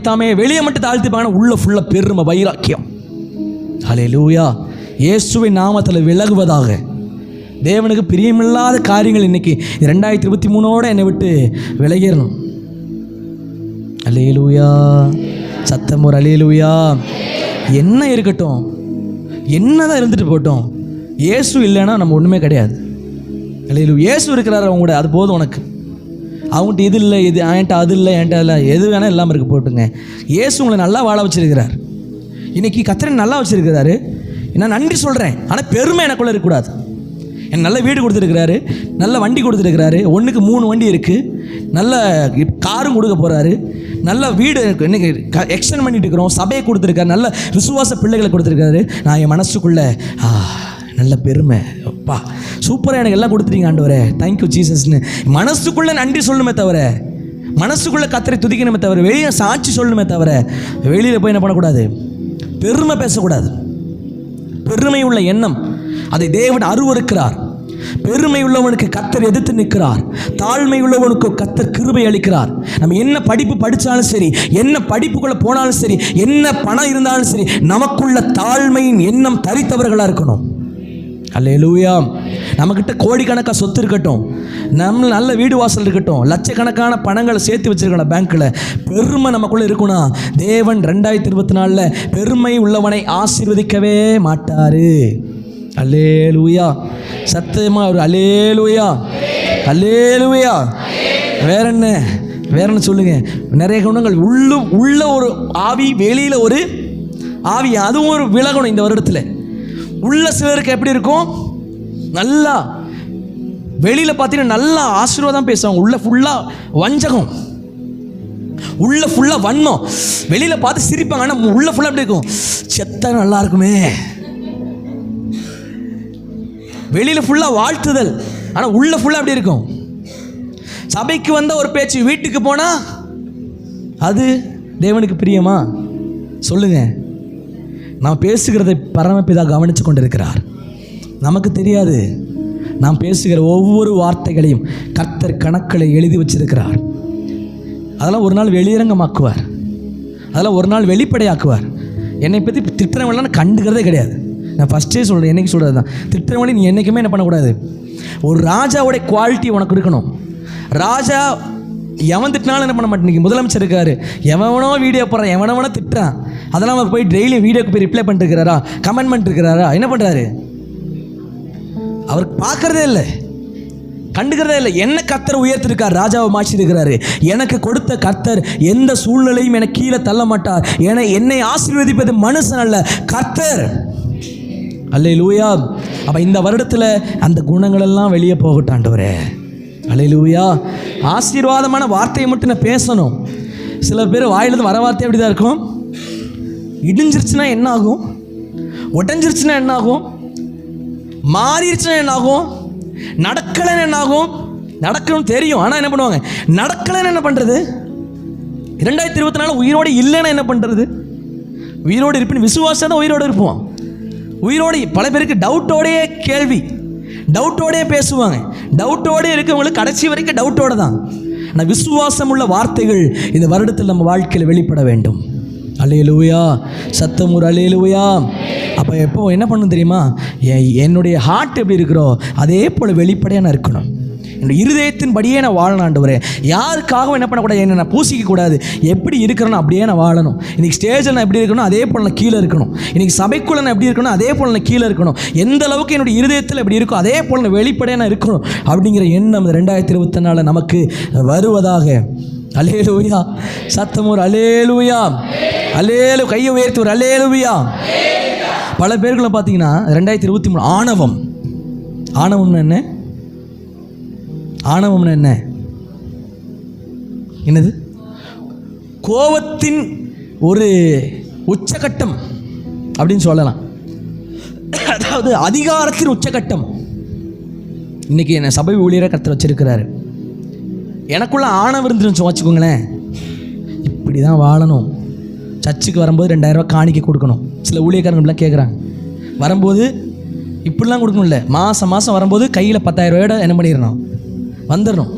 தாமே வெளியே மட்டும் தாழ்த்திப்பாங்க, உள்ள ஃபுல்லாக பெருமை வைராக்கியம். ஹல்லேலூயா. இயேசுவின் நாமத்தில் விலகுவதாக. தேவனுக்கு பிரியமில்லாத காரியங்கள் இன்றைக்கி 2023 என்னை விட்டு விலகிடணும். அல்லேலூயா. சத்தம் ஒரு அல்லேலூயா. என்ன இருக்கட்டும், என்னதான் இருந்துட்டு போட்டோம், இயேசு இல்லைன்னா நம்ம ஒன்றுமே கிடையாது. அல்லேலூயா. இயேசு இருக்கிறார் அவங்க கூட, அது போதும் உனக்கு. அவங்ககிட்ட இது இல்லை, இது என்கிட்ட அது இல்லை, என்கிட்ட இல்லை, எது வேணால் இல்லாமல் இருக்க போட்டுங்க. இயேசு உங்களை நல்லா வாழ வச்சிருக்கிறார். இன்றைக்கி கர்த்தர் நல்லா வச்சுருக்கிறாரு. நான் நன்றி சொல்கிறேன். ஆனால் பெருமை எனக்குள்ளே இருக்கக்கூடாது. எனக்கு நல்ல வீடு கொடுத்துருக்கிறாரு, நல்ல வண்டி கொடுத்துருக்கிறாரு, 1க்கு 3 வண்டி இருக்குது, நல்ல காரும் கொடுக்க போகிறாரு, நல்ல வீடு இன்றைக்கி எக்ஸ்டெண்ட் பண்ணிட்டு இருக்கிறோம், சபையை கொடுத்துருக்காரு, நல்ல விசுவாச பிள்ளைகளை கொடுத்துருக்காரு. நான் என் மனசுக்குள்ளே நல்ல பெருமை, அப்பா சூப்பராக எனக்கு எல்லாம் கொடுத்துட்டீங்க ஆண்டவரே, தேங்க்யூ ஜீசஸ்னு மனசுக்குள்ளே நன்றி சொல்லணுமே தவிர, மனசுக்குள்ளே கர்த்தரை துதிக்கணுமே தவிர, வெளியே சாட்சி சொல்லணுமே தவிர, வெளியில் போய் என்ன பண்ணக்கூடாது, பெருமை பேசக்கூடாது. பெருமை உள்ள எண்ணம் அதை தேவன் அருவருக்கிறார். பெருமை உள்ளவனுக்கு கர்த்தர் எதிர்த்து நிற்கிறார். தாழ்மை உள்ளவனுக்கு கர்த்தர் கிருபை அளிக்கிறார். நம்ம என்ன படிப்பு படித்தாலும் சரி, என்ன படிப்புக்குள்ளே போனாலும் சரி, என்ன பணம் இருந்தாலும் சரி, நமக்குள்ள தாழ்மையின் எண்ணம் தரித்தவர்களாக இருக்கணும். அல்லேலூயா. நம்மக்கிட்ட கோடிக்கணக்காக சொத்து இருக்கட்டும், நம்ம நல்ல வீடு வாசல் இருக்கட்டும், லட்சக்கணக்கான பணங்களை சேர்த்து வச்சிருக்கணும் பேங்க்கில், பெருமை நமக்குள்ளே இருக்குன்னா தேவன் 2024 பெருமை உள்ளவனை ஆசீர்வதிக்கவே மாட்டார். அல்லேலூயா. சத்தியமா ஒரு அல்லேலூயா. அல்லேலூயா. வேற என்ன சொல்லுங்க? நிறைய குணங்கள் உள்ள ஒரு ஆவி, வெளியில் ஒரு ஆவி, அதுவும் ஒரு விலகணும் இந்த வருடத்தில். உள்ள சிலருக்கு எப்படி இருக்கும், நல்லா வெளியில் பார்த்தீங்கன்னா நல்லா ஆசீர்வாதம் பேசுவாங்க, உள்ள ஃபுல்லாக வஞ்சகம், உள்ள ஃபுல்லாக வன்மம். வெளியில் பார்த்து சிரிப்பாங்க, ஆனால் உள்ள ஃபுல்லாக எப்படி இருக்கும், செத்த நல்லா இருக்குமே. வெளியில் ஃபுல்லாக வாழ்த்துதல், ஆனால் உள்ள ஃபுல்லாக எப்படி இருக்கும். சபைக்கு வந்த ஒரு பேச்சு வீட்டுக்கு போனால் அது தேவனுக்கு பிரியமா? சொல்லுங்கள். நாம் பேசுகிறதை பரமபிதா கவனித்து கொண்டிருக்கிறார். நமக்கு தெரியாது. நாம் பேசுகிற ஒவ்வொரு வார்த்தைகளையும் கர்த்தர் கணக்கில் எழுதி வச்சிருக்கிறார். அதெல்லாம் ஒரு நாள் வெளியரங்கமாக்குவார், அதெல்லாம் ஒரு நாள் வெளிப்படையாக்குவார். என்னை பற்றி திட்டுறவங்களாம் நான் கண்டுக்கிறதே கிடையாது. நான் ஃபஸ்ட்டே சொல்கிறேன், என்றைக்கு சொல்கிறது தான், திட்டுறவங்களே நீ என்றைக்குமே என்ன பண்ணக்கூடாது. ஒரு ராஜாவோடைய குவாலிட்டி உனக்கு இருக்கணும். ராஜா எவன் திட்டினாலும் என்ன பண்ண மாட்டேன். இன்றைக்கி முதலமைச்சர் இருக்காரு, எவனோ வீடியோ போடுறான், எவனவனோ திட்டுறான், அதெல்லாம் அவர் போய் டெய்லியும் வீடியோக்கு போய் ரிப்ளை பண்ணிருக்கிறாரா, கமெண்ட் பண்ணிருக்கிறாரா, என்ன பண்ணுறாரு? அவர் பார்க்குறதே இல்லை, கண்டுக்கிறதே இல்லை. என்ன கர்த்தர் உயர்த்திருக்கார், ராஜாவை மாற்றிருக்கிறாரு. எனக்கு கொடுத்த கர்த்தர் எந்த சூழ்நிலையும் எனக்கு கீழே தள்ள மாட்டார். என்னை ஆசீர்வதிப்பது மனுஷன் அல்ல, கர்த்தர். அல்லேலூயா. அப்போ இந்த வருடத்தில் அந்த குணங்கள் எல்லாம் வெளியே போகட்டும் ஆண்டவரே. அல்லேலூயா. ஆசீர்வாதமான வார்த்தையை மட்டும் நான் பேசணும். சில பேர் வாயிலிருந்து வர வார்த்தை அப்படி தான் இருக்கும். இடிஞ்சிருச்சுன்னா என்ன ஆகும், உடஞ்சிருச்சுன்னா என்ன ஆகும், மாறிடுச்சுன்னா என்ன ஆகும், நடக்கலைன்னு என்ன ஆகும். நடக்கணும்னு தெரியும், ஆனால் என்ன பண்ணுவாங்க, நடக்கலைன்னு என்ன பண்ணுறது. 2024 உயிரோடு இல்லைன்னா என்ன பண்ணுறது. உயிரோடு இருப்பின்னு விசுவாசம் தான் உயிரோடு இருப்போம். உயிரோடு பல பேருக்கு டவுட்டோடையே கேள்வி, டவுட்டோடையே பேசுவாங்க. டவுட்டோடு இருக்கவங்களுக்கு கடைசி வரைக்கும் டவுட்டோடு தான். ஆனால் விசுவாசம் உள்ள வார்த்தைகள் இந்த வருடத்தில் நம்ம வாழ்க்கையில் வெளிப்பட வேண்டும். அல்லேலூயா. சத்தம் ஒரு அல்லேலூயா. அப்போ எப்போ என்ன பண்ணணும் தெரியுமா, என்னுடைய ஹார்ட் எப்படி இருக்கிறோ அதே போல் வெளிப்படையாக நான் இருக்கணும். என்னுடைய இருதயத்தின்படியே நான் வாழணும் ஆண்டவரே. யாருக்காகவும் என்ன பண்ணக்கூடாது, என்ன நான் பூசிக்க கூடாது. எப்படி இருக்கிறேனோ அப்படியே நான் வாழணும். இன்றைக்கி ஸ்டேஜில் நான் எப்படி இருக்கணும், அதே போல் நான் கீழே இருக்கணும். இன்றைக்கி சபைக்குள்ளே நான் எப்படி இருக்கணும், அதே போல் நான் கீழே இருக்கணும். எந்த அளவுக்கு என்னுடைய இருதயத்தில் எப்படி இருக்கோ அதே போல் நான் வெளிப்படையாக நான் இருக்கணும் அப்படிங்கிற எண்ணம் 2024 நமக்கு வருவதாக. அல்லேலூயா. சத்தம் ஒரு அல்லேலூயா. அல்லேலு கையை உயர்த்தி ஒரு அல்லேலூயா. பல பேர்களை பார்த்தீங்கன்னா 2023 ஆணவம். ஆணவம்னு என்ன? ஆணவம்னு என்ன? என்னது? கோபத்தின் ஒரு உச்சகட்டம் அப்படின்னு சொல்லலாம். அதாவது அதிகாரத்தின் உச்சகட்டம். இன்னைக்கு என்ன சபை ஊழியரை கர்த்தர் வச்சிருக்கிறாரு. எனக்குள்ள ஆணவம் இருந்துன்னு வச்சுக்கோங்களேன், இப்படி தான் வாழணும். சர்ச்சுக்கு வரும்போது 2000 ரூபா காணிக்க கொடுக்கணும். சில ஊழியக்காரங்களாம் கேட்குறாங்க, வரும்போது இப்படிலாம் கொடுக்கணும்ல, மாதம் மாதம் வரும்போது கையில் 10,000 ரூபாயோட என்ன பண்ணிடணும், வந்துடணும்.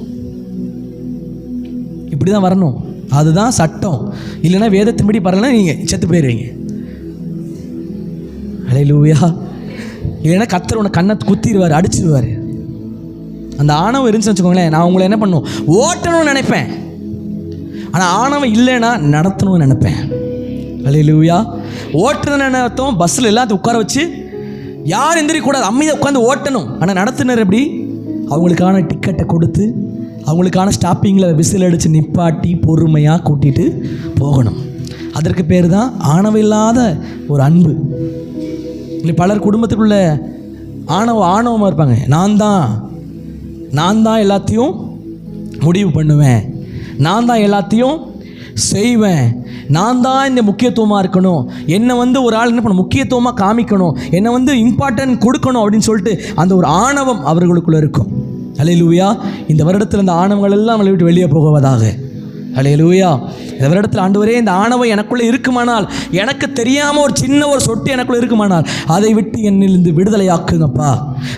இப்படி தான் வரணும், அதுதான் சட்டம். இல்லைன்னா வேதத்தின்படி பரவாயில்ல, நீங்கள் செத்து போயிடுவீங்க. அல்லேலூயா. இல்லைன்னா கர்த்தர் உன்னை கண்ணை குத்திடுவார், அடிச்சிடுவார். அந்த ஆணவம் இருந்துச்சுன்னு வச்சுக்கோங்களேன், நான் உங்களை என்ன பண்ணும், ஓட்டணும்னு நினைப்பேன். ஆனால் ஆணவம் இல்லைன்னா நடத்தணும்னு நினைப்பேன். அல்லேலூயா. ஓட்டுறதுன்னு நினைத்தோம், பஸ்ஸில் எல்லாத்தையும் உட்கார வச்சு யார் எந்திரிக்கூடாது, அமைதியாக உட்காந்து ஓட்டணும். ஆனால் நடத்துனர் எப்படி, அவங்களுக்கான டிக்கெட்டை கொடுத்து அவங்களுக்கான ஸ்டாப்பிங்கில் விசில் அடித்து நிப்பாட்டி பொறுமையாக கூட்டிகிட்டு போகணும். அதற்கு பேர் தான் ஆணவம் இல்லாத ஒரு அன்பு. இல்லை பலர் குடும்பத்துக்குள்ள ஆணவமாக இருப்பாங்க. நான் தான் எல்லாத்தையும் முடிவு பண்ணுவேன், நான் தான் எல்லாத்தையும் செய்வேன், நான் தான் இந்த முக்கியத்துவமாக இருக்கணும், என்னை ஒரு ஆள் என்ன பண்ண முக்கியத்துவமாக காமிக்கணும், என்னை இம்பார்ட்டன்ட் கொடுக்கணும் அப்படின்னு சொல்லிட்டு அந்த ஒரு ஆணவம் அவர்களுக்குள்ளே இருக்கும். அல்லேலூயா. இந்த வருடத்தில் இந்த ஆணவங்கள் எல்லாம் நம்மளை விட்டு வெளியே போகுவதாக. அல்லேலூயா. இந்த வருடத்தில் ஆண்டவரே, இந்த ஆணவம் எனக்குள்ளே இருக்குமானால், எனக்கு தெரியாமல் ஒரு சின்ன ஒரு சொட்டு எனக்குள்ளே இருக்குமானால் அதை விட்டு என்னிலிருந்து விடுதலையாக்குங்கப்பா.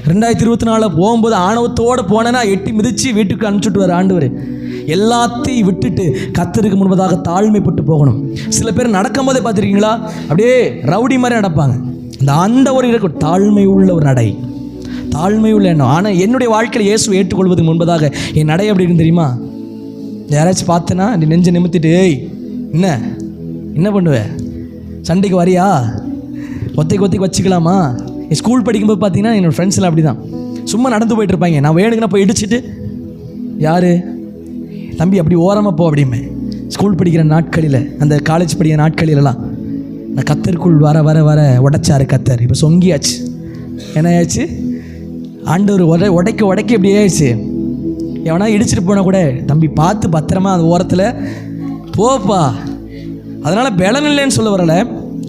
2024 போகும்போது ஆணவத்தோடு போனேன்னா எட்டி மிதித்து வீட்டுக்கு அனுப்பிச்சுட்டு வர ஆண்டவர். எல்லாத்தையும் விட்டுட்டு கர்த்தருக்கு முன்பதாக தாழ்மைப்பட்டு போகணும். சில பேர் நடக்கும் போதே பார்த்துருக்கீங்களா, அப்படியே ரவுடி மாதிரி நடப்பாங்க. அந்த ஒரு இருக்கும் தாழ்மை உள்ள ஒரு நடை, தாழ்மை உள்ள எண்ணம். ஆனால் என்னுடைய வாழ்க்கையில் இயேசுவை ஏற்றுக்கொள்வதற்கு முன்பதாக என் நடை எப்படி இருக்கு தெரியுமா? யாராச்சும் பார்த்தேன்னா நீ நெஞ்சை நிமித்திட்டு, ஏய் என்ன பண்ணுவேன், சண்டைக்கு வரியா, ஒத்தைக்கு வச்சுக்கலாமா? என் ஸ்கூல் படிக்கும்போது பார்த்தீங்கன்னா என்னோடய ஃப்ரெண்ட்ஸ்லாம் அப்படி தான் சும்மா நடந்து போயிட்டு இருப்பாங்க. நான் வேணுங்கன்னா போய் இடிச்சிட்டு, யார் தம்பி அப்படி ஓரமாக போ அப்படிமே. ஸ்கூல் படிக்கிற நாட்களில், அந்த காலேஜ் படிக்கிற நாட்களிலெல்லாம் நான் கத்தருக்குள் வர வர வர உடைச்சாரு கத்தர். இப்போ சொங்கியாச்சு. என்ன ஆச்சு, ஆண்டவர் உடைக்க இப்படி ஆயிடுச்சு. எவனா இடிச்சிட்டு போனால் கூட, தம்பி பார்த்து பத்திரமா அந்த ஓரத்தில் போப்பா. அதனால் பலன் இல்லைன்னு சொல்ல வரலை,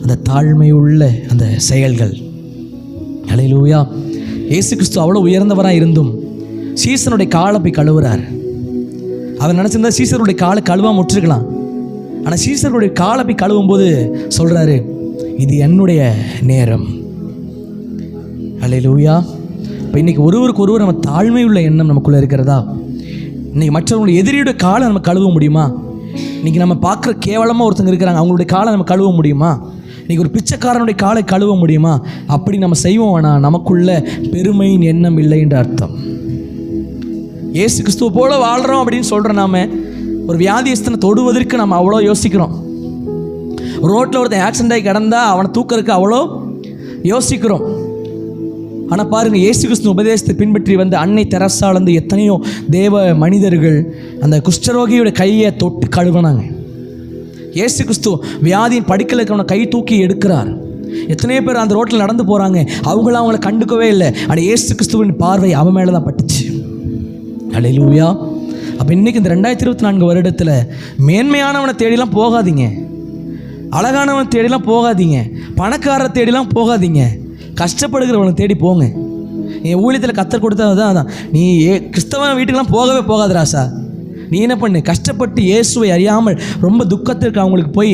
அந்த தாழ்மை உள்ள அந்த செயல்கள். அல்லேலூயா. இயேசு கிறிஸ்து அவ்வளோ உயர்ந்தவராக இருந்தும் சீசனுடைய காலை போய் கழுவுறார். அவர் நினச்சிருந்தா சீசருடைய காலை கழுவாம விட்டுருக்கலாம். ஆனால் சீசருடைய காலை போய் கழுவும் போது சொல்கிறாரு, இது என்னுடைய நேரம். அல்லேலூயா. இப்போ இன்றைக்கி ஒருவருக்கு ஒருவர் நம்ம தாழ்மை உள்ள எண்ணம் நமக்குள்ளே இருக்கிறதா? இன்றைக்கி மற்றவங்களுடைய எதிரியுடைய காலை நம்ம கழுவ முடியுமா? இன்றைக்கி நம்ம பார்க்குற கேவலமாக ஒருத்தங்க இருக்கிறாங்க, அவங்களுடைய காலை நம்ம கழுவ முடியுமா? இன்றைக்கி ஒரு பிச்சைக்காரனுடைய காலை கழுவ முடியுமா? அப்படி நம்ம செய்வோம். ஆனால் நமக்குள்ள பெருமையின் எண்ணம் இல்லை என்ற அர்த்தம். இயேசு கிறிஸ்துவ போல வாழ்கிறோம் அப்படின்னு சொல்கிறோம். நாம் ஒரு வியாதியஸ்தனை தொடுவதற்கு நம்ம அவ்வளோ யோசிக்கிறோம். ரோட்டில் ஒருத்தன் ஆக்சிடென்ட் ஆகி கிடந்தா அவனை தூக்கிறதுக்கு அவ்வளோ யோசிக்கிறோம். ஆனால் பாருங்கள், இயேசு கிறிஸ்து உபதேசத்தை பின்பற்றி வந்து அன்னை தெரசாலேருந்து எத்தனையோ தேவ மனிதர்கள் அந்த குஷ்டரோகியோட கையை தொட்டு கழுவினாங்க. இயேசு கிறிஸ்து வியாதியின் படுக்கையில் இருக்கிறவனை கை தூக்கி எடுக்கிறார். எத்தனையோ பேர் அந்த ரோட்டில் நடந்து போகிறாங்க, அவங்கள கண்டுக்கவே இல்லை. ஆனால் இயேசு கிறிஸ்துவின் பார்வை அவன் மேலே தான் பட்டுச்சு. அல்லேலூயா. அப்போ இன்றைக்கி இந்த 2024 வருடத்தில் மேன்மையானவனை தேடிலாம் போகாதீங்க, அழகானவனை தேடிலாம் போகாதீங்க, பணக்காரரை தேடிலாம் போகாதீங்க, கஷ்டப்படுகிறவனை தேடி போங்க. என் ஊழியத்தில் கத்தர் கொடுத்தது அதான். நீ கிறிஸ்தவன் வீட்டுக்கெல்லாம் போகவே போகாத ராசா. நீ என்ன பண்ணு, கஷ்டப்பட்டு இயேசுவை அறியாமல் ரொம்ப துக்கத்திற்கு அவங்களுக்கு போய்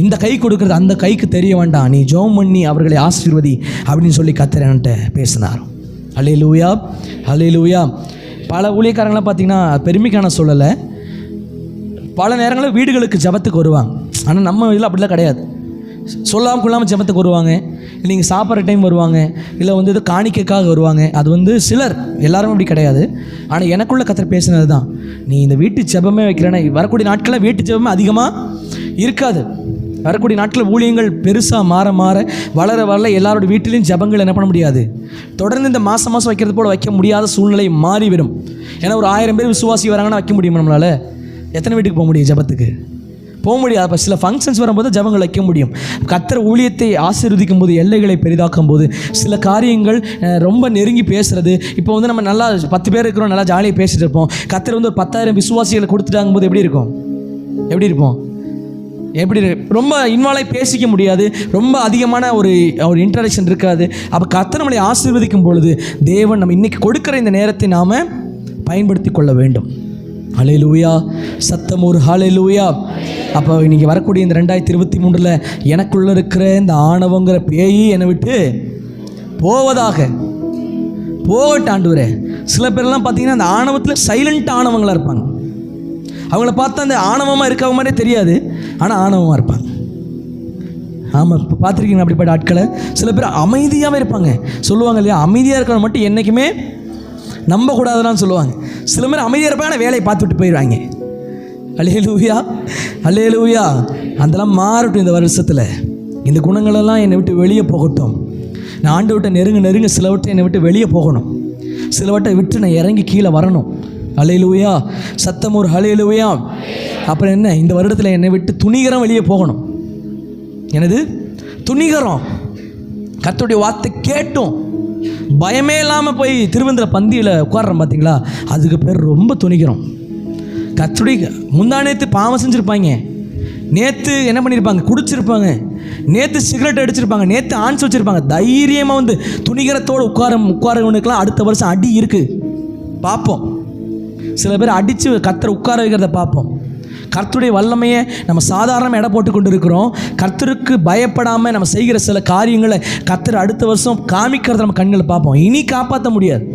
இந்த கை கொடுக்குறது அந்த கைக்கு தெரிய வேண்டாம், நீ ஜெபம் பண்ணி அவர்களை ஆசீர்வதி அப்படின்னு சொல்லி கத்தர் என்கிட்ட பேசினார். அல்லேலூயா. அல்லேலூயா. பல ஊழியக்காரங்களாம் பார்த்தீங்கன்னா பெருமைக்கான சொல்லலை, பல நேரங்களில் வீடுகளுக்கு ஜபத்துக்கு வருவாங்க. ஆனால் நம்ம இதில் அப்படிலாம் கிடையாது. சொல்லாமல் கொள்ளாமல் ஜபத்துக்கு வருவாங்க. நீங்கள் சாப்பிட்ற டைம் வருவாங்க, இல்லை வந்து இது காணிக்கைக்காக வருவாங்க. அது வந்து சிலர், எல்லாரும் அப்படி கிடையாது. ஆனால் எனக்குள்ள கர்த்தர் பேசினது தான், நீ இந்த வீட்டு ஜெபமே வைக்கிறேன்னா வரக்கூடிய நாட்களில் வீட்டு ஜெபமே அதிகமாக இருக்காது. வரக்கூடிய நாட்களில் ஊழியங்கள் பெருசாக மாற மாற வளர வளர எல்லாரோட வீட்டிலையும் ஜெபங்கள் என்ன பண்ண முடியாது, தொடர்ந்து இந்த மாதம் வைக்கிறது போல் வைக்க முடியாத சூழ்நிலை மாறிவிடும். ஏன்னா ஒரு 1000 பேர் விசுவாசி வராங்கன்னா வைக்க முடியும் நம்மளால்? எத்தனை வீட்டுக்கு போக முடியும்? ஜெபத்துக்கு போக முடியாது. அப்போ சில ஃபங்க்ஷன்ஸ் வரும்போது ஜெபங்கள் வைக்க முடியும். கர்த்தர் ஊழியத்தை ஆசீர்வதிக்கும் போது, எல்லைகளை பெரிதாக்கும் போது, சில காரியங்கள் ரொம்ப நெருங்கி பேசுகிறது. இப்போ வந்து நம்ம நல்லா 10 பேர் இருக்கிறோம், நல்லா ஜாலியாக பேசிட்டு இருப்போம். கர்த்தர் வந்து ஒரு 10,000 விசுவாசிகளை கொடுத்துட்டாங்கும் போது எப்படி இருக்கும்? எப்படி ரொம்ப இன்வால்வாகி பேசிக்க முடியாது, ரொம்ப அதிகமான ஒரு இன்ட்ரடக்ஷன் இருக்காது. அப்போ கர்த்தர் நம்மளை ஆசீர்வதிக்கும் பொழுது தேவன் நம்ம இன்றைக்கி கொடுக்குற இந்த நேரத்தை நாம் பயன்படுத்தி கொள்ள வேண்டும். ஹல்லேலூயா, சத்தம் ஒரு ஹல்லேலூயா. அப்போ இன்றைக்கி வரக்கூடிய இந்த 2023 எனக்குள்ளே இருக்கிற இந்த ஆணவங்கிற பேய் என்னை விட்டு போகட்டும் ஆண்டவரே. சில பேர்லாம் பார்த்தீங்கன்னா அந்த ஆணவத்தில் சைலண்ட் ஆணவங்களாக இருப்பாங்க. அவங்கள பார்த்தா அந்த ஆணவமாக இருக்கவங்க மாதிரியே தெரியாது, ஆனால் ஆணவமாக இருப்பாங்க. ஆமாம், இப்போ பார்த்துருக்கீங்க அப்படிப்பட்ட ஆட்களை. சில பேர் அமைதியாகவே இருப்பாங்க. சொல்லுவாங்க இல்லையா, அமைதியாக இருக்கிறவங்க மட்டும் என்றைக்குமே நம்பக்கூடாதுன்னு சொல்லுவாங்க. சில பேர் அமைதியாக இருப்பாங்க, ஆனால் வேலையை பார்த்துட்டு போயிடுவாங்க. அல்லேலூயா, அல்லேலூயா. அதெல்லாம் மாறட்டும் இந்த வருஷத்தில். இந்த குணங்களெல்லாம் என்னை விட்டு வெளியே போகட்டும். நான் ஆண்டவர்கிட்ட நெருங்க சிலவற்றை என்னை விட்டு வெளியே போகணும். சிலவற்றை விட்டு நான் இறங்கி கீழே வரணும். ஹல்லேலூயா, சத்தம் ஒரு ஹல்லேலூயா. அப்புறம் என்ன, இந்த வருடத்தில் என்னை விட்டு துணிகரம் வெளியே போகணும். எனது துணிகரம் கர்த்தருடைய வார்த்தை கேட்டும் பயமே இல்லாமல் போய் திருவந்திர பந்தியில் உட்கார்றோம் பார்த்தீங்களா, அதுக்கு பேர் ரொம்ப துணிகரம். கர்த்தருடைய முந்தானேத்து பாவம் செஞ்சுருப்பாங்க, நேற்று என்ன பண்ணியிருப்பாங்க, குடிச்சிருப்பாங்க, நேற்று சிகரெட் அடிச்சிருப்பாங்க, நேற்று ஆன்ஸ் வச்சுருப்பாங்க. தைரியமாக வந்து துணிகரத்தோடு உட்காரவனுக்கெல்லாம் அடுத்த வருஷம் அடி இருக்குது பார்ப்போம். சில பேர் அடித்து கர்த்தரை உட்கார வைக்கிறத பார்ப்போம். கர்த்தருடைய வல்லமையை நம்ம சாதாரணமாக எடை போட்டு கொண்டு இருக்கிறோம். கர்த்தருக்கு பயப்படாமல் நம்ம செய்கிற சில காரியங்களை கர்த்தர் அடுத்த வருஷம் காமிக்கிறத நம்ம கண்களை பார்ப்போம். இனி காப்பாற்ற முடியாது.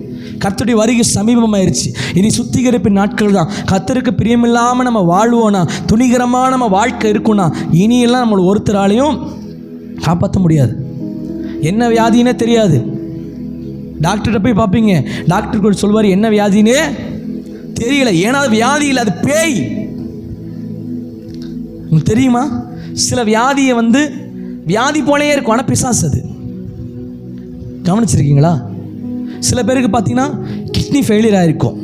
கர்த்தருடைய வருகை சமீபமாயிருச்சு. இனி சுத்திகரிப்பின் நாட்கள் தான். கர்த்தருக்கு பிரியமில்லாமல் நம்ம வாழ்வோனா, துணிகரமாக நம்ம வாழ்க்கை இருக்குன்னா, இனியெல்லாம் நம்மளை ஒருத்தராலையும் காப்பாற்ற முடியாது. என்ன வியாதினே தெரியாது. டாக்டர்கிட்ட போய் பார்ப்பீங்க, டாக்டர் கூட சொல்வார் என்ன வியாதினே தெரியல. ஏன்னா அது வியாதி இல்லை, அது பேய். உங்களுக்கு தெரியுமா, சில வியாதியை வந்து வியாதி போலேயே இருக்கும், ஆனால் பிசாசு. அது கவனிச்சிருக்கீங்களா? சில பேருக்கு பார்த்தீங்கன்னா கிட்னி ஃபெயிலியர் ஆகிருக்கும்.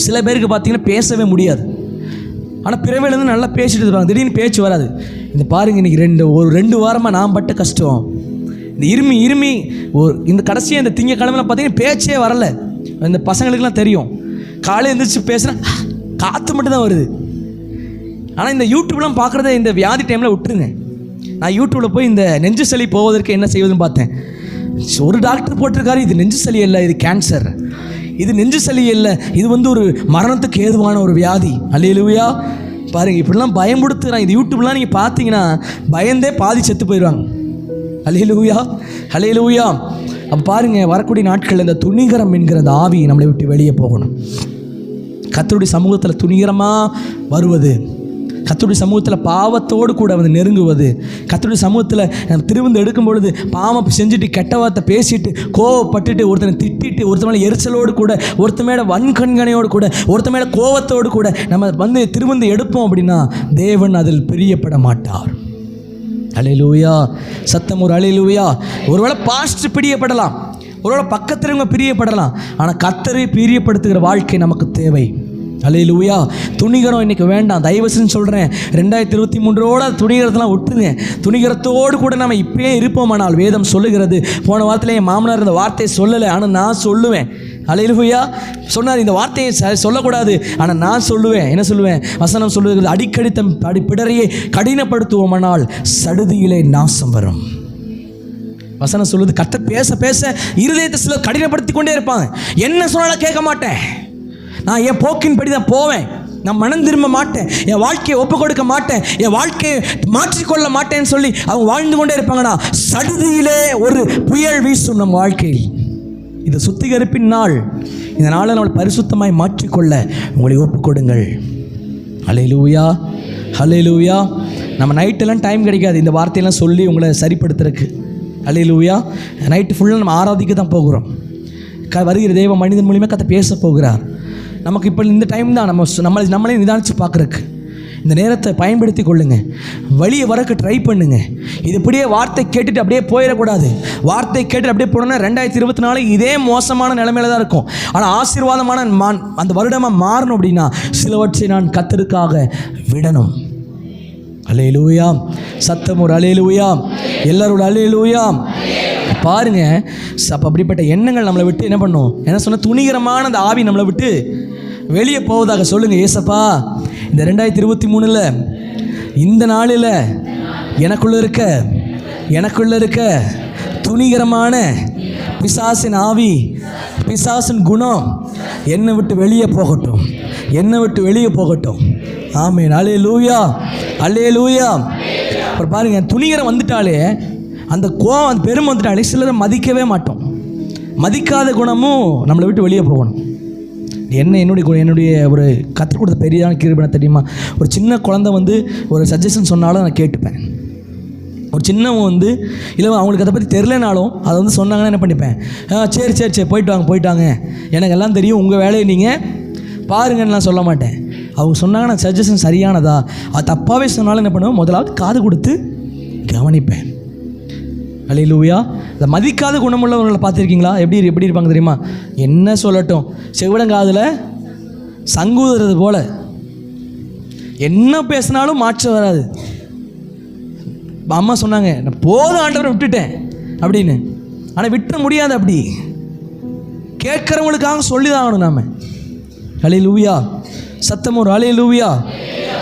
சில பேருக்கு பார்த்தீங்கன்னா பேசவே முடியாது, ஆனால் பிறவிலேருந்து நல்லா பேசிட்டு இருப்பாங்க, திடீர்னு பேச்சு வராது. இந்த பாருங்கள், இன்றைக்கி ஒரு 2 வாரமாக நான் பட்ட கஷ்டம். இந்த இருமி இந்த கடைசியாக இந்த திங்கக்கிழமையில் பார்த்தீங்கன்னா பேச்சே வரலை. இந்த பசங்களுக்கெல்லாம் தெரியும், காலையில் எழுந்திரிச்சு பேசுனா காற்று மட்டும்தான் வருது. ஆனால் இந்த யூடியூப்லாம் பார்க்குறத இந்த வியாதி டைமில் விட்டுருங்க. நான் யூடியூப்பில் போய் இந்த நெஞ்சு சளி போவதற்கு என்ன செய்வதுன்னு பார்த்தேன். ஒரு டாக்டர் போட்டிருக்காரு, இது நெஞ்சு சளி இல்லை, இது கேன்சர். இது நெஞ்சு சளி இல்லை, இது வந்து ஒரு மரணத்துக்கு ஏதுவான ஒரு வியாதி. அல்லேலூயா. பாருங்கள், இப்படிலாம் பயம்படுத்துகிறான். இது யூடியூப்லாம் நீங்கள் பார்த்தீங்கன்னா பயந்தே பாதி செத்து போயிடுவாங்க. அல்லேலூயா, அல்லேலூயா. அப்போ பாருங்கள், வரக்கூடிய நாட்களில் இந்த துணிகரம் என்கிற அந்த ஆவி நம்மளை விட்டு வெளியே போகணும். கர்த்தருடைய சமூகத்தில் துணிகரமாக வருவது, கர்த்தருடைய சமூகத்தில் பாவத்தோடு கூட வந்து நெருங்குவது, கர்த்தருடைய சமூகத்தில் திருவிந்து எடுக்கும் பொழுது பாவம் செஞ்சுட்டு கெட்ட வார்த்தை பேசிட்டு கோவப்பட்டுட்டு ஒருத்தனை திட்டிட்டு ஒருத்த மேலே எரிச்சலோடு கூட ஒருத்த மேலே வன்கண்கனையோடு கூட ஒருத்த மேலே கோவத்தோடு கூட நம்ம வந்து திருவிந்து எடுப்போம் அப்படின்னா தேவன் அதில் பிரியப்பட மாட்டார். அல்லேலூயா, சத்தம் ஒரு அல்லேலூயா. ஒருவேளை பாஸ்டர் பிரியப்படலாம், ஒருவேளை பக்கத்தில் இவங்க பிரியப்படலாம், ஆனால் கர்த்தரை பிரியப்படுத்துகிற வாழ்க்கை நமக்கு தேவை. அல்லேலூயா. துணிகரம் இன்றைக்கி வேண்டாம், தயவுசெய்து சொல்கிறேன். 2023 துணிகரத்தெல்லாம் விட்டுருங்க. துணிகரத்தோடு கூட நம்ம இப்பயே இருப்போமானால் வேதம் சொல்லுகிறது. போன வாரத்தில் என் மாமனார் இந்த வார்த்தையை சொல்லலை, ஆனால் நான் சொல்லுவேன். அல்லேலூயா. சொன்னார், இந்த வார்த்தையை சொல்லக்கூடாது, ஆனால் நான் சொல்லுவேன். என்ன சொல்லுவேன்? வசனம் சொல்லுகிறது, அடிக்கடி தம் பிடரையை கடினப்படுத்துவோமானால் சடுதியிலே நாசம் வரும். வசனம் சொல்லுது, கர்த்தர் பேச பேச இருதயத்தை சிலர் கடினப்படுத்தி கொண்டே இருப்பாங்க. என்ன சொன்னாலும் கேட்க மாட்டேன், நான் என் போக்கின்படி தான் போவேன், நான் மனம் திரும்ப மாட்டேன், என் வாழ்க்கையை ஒப்பு கொடுக்க மாட்டேன், என் வாழ்க்கையை மாற்றிக்கொள்ள மாட்டேன்னு சொல்லி அவங்க வாழ்ந்து கொண்டே இருப்பாங்கண்ணா. சடுதியிலே ஒரு புயல் வீசும் நம் வாழ்க்கையில். இது சுத்திகரிப்பின் நாள். இந்த நாளை நம்மளை பரிசுத்தமாய் மாற்றிக்கொள்ள உங்களை ஒப்பு கொடுங்கள். அல்லேலூயா, அல்லேலூயா. நம்ம நைட்டெல்லாம் டைம் கிடைக்காது இந்த வார்த்தையெல்லாம் சொல்லி உங்களை சரிப்படுத்துறதுக்கு. அல்லேலூயா. நைட்டு ஃபுல்லாக நம்ம ஆராதிக்க தான் போகிறோம். வருகிற தெய்வ மனிதன் மூலியமாக கதை பேச போகிறார். நமக்கு இப்போ இந்த டைம் தான் நம்மளே நிதானித்து பார்க்குறக்கு இந்த நேரத்தை பயன்படுத்தி கொள்ளுங்க. வழியை வரக்கு ட்ரை பண்ணுங்க. இது இப்படியே வார்த்தை கேட்டுட்டு அப்படியே போயிடக்கூடாது. வார்த்தை கேட்டுட்டு அப்படியே போனோன்னா 2024 இதே மோசமான நிலைமையில தான் இருக்கும். ஆனால் ஆசீர்வாதமான அந்த வருடமாக மாறணும் அப்படின்னா சிலவற்றை நான் கர்த்தருக்காக விடணும். அல்லேலூயா. சத்தம் ஒரு அல்லேலூயா. எல்லாரோட அல்லேலூயா. பாருங்க, அப்போ அப்படிப்பட்ட எண்ணங்கள் நம்மளை விட்டு என்ன பண்ணும்? என்ன சொன்ன, துணிகரமான அந்த ஆவி நம்மளை விட்டு வெளியே போவதாக சொல்லுங்க. ஏசப்பா, இந்த 2023 இந்த நாளில் எனக்குள்ள இருக்க துணிகரமான பிசாசின் ஆவி, பிசாசின் குணம் என்னை விட்டு வெளியே போகட்டும். ஆமென். அல்லேலூயா, அல்லேலூயா. அப்புறம் பாருங்க, துணிகரம் வந்துட்டாலே, அந்த கோவம், அந்த பெருமை வந்துட்டாலே சிலரை மதிக்கவே மாட்டோம். மதிக்காத குணமும் நம்மளை விட்டு வெளியே போகணும். என்னுடைய ஒரு கற்றுக் கொடுத்த பெரியான கிருபை தெரியுமா? ஒரு சின்ன குழந்தை ஒரு சஜஷன் சொன்னாலும் நான் கேட்டுப்பேன். ஒரு சின்னவன் இல்லை அவங்களுக்கு அதை பற்றி தெரிலனாலும் அதை சொன்னாங்கன்னா என்ன பண்ணிப்பேன், சரி போயிட்டாங்க எனக்கு எல்லாம் தெரியும், உங்கள் வேலையை நீங்கள் பாருங்கன்னு நான் சொல்ல மாட்டேன். அவங்க சொன்னாங்கன்னா சஜஷன் சரியானதா, அது தப்பாகவே சொன்னாலும் என்ன பண்ணுவேன், முதலாவது காது கொடுத்து கவனிப்பேன். அல்லேலூயா. இந்த மதிக்காத குணமுள்ளவர்களை பார்த்துருக்கீங்களா? எப்படி இருப்பாங்க தெரியுமா? என்ன சொல்லட்டும், செவிடங்காதில் சங்கூதுறது போல, என்ன பேசினாலும் மாற்றம் வராது. அம்மா சொன்னாங்க, நான் போதும் ஆண்டவரை விட்டுட்டேன் அப்படின்னு. ஆனால் விட்டுற முடியாது. அப்படி கேட்குறவங்களுக்காக சொல்லி தான் ஆகணும் நாம். அல்லேலூயா. சத்தம் ஒரு அல்லேலூயா.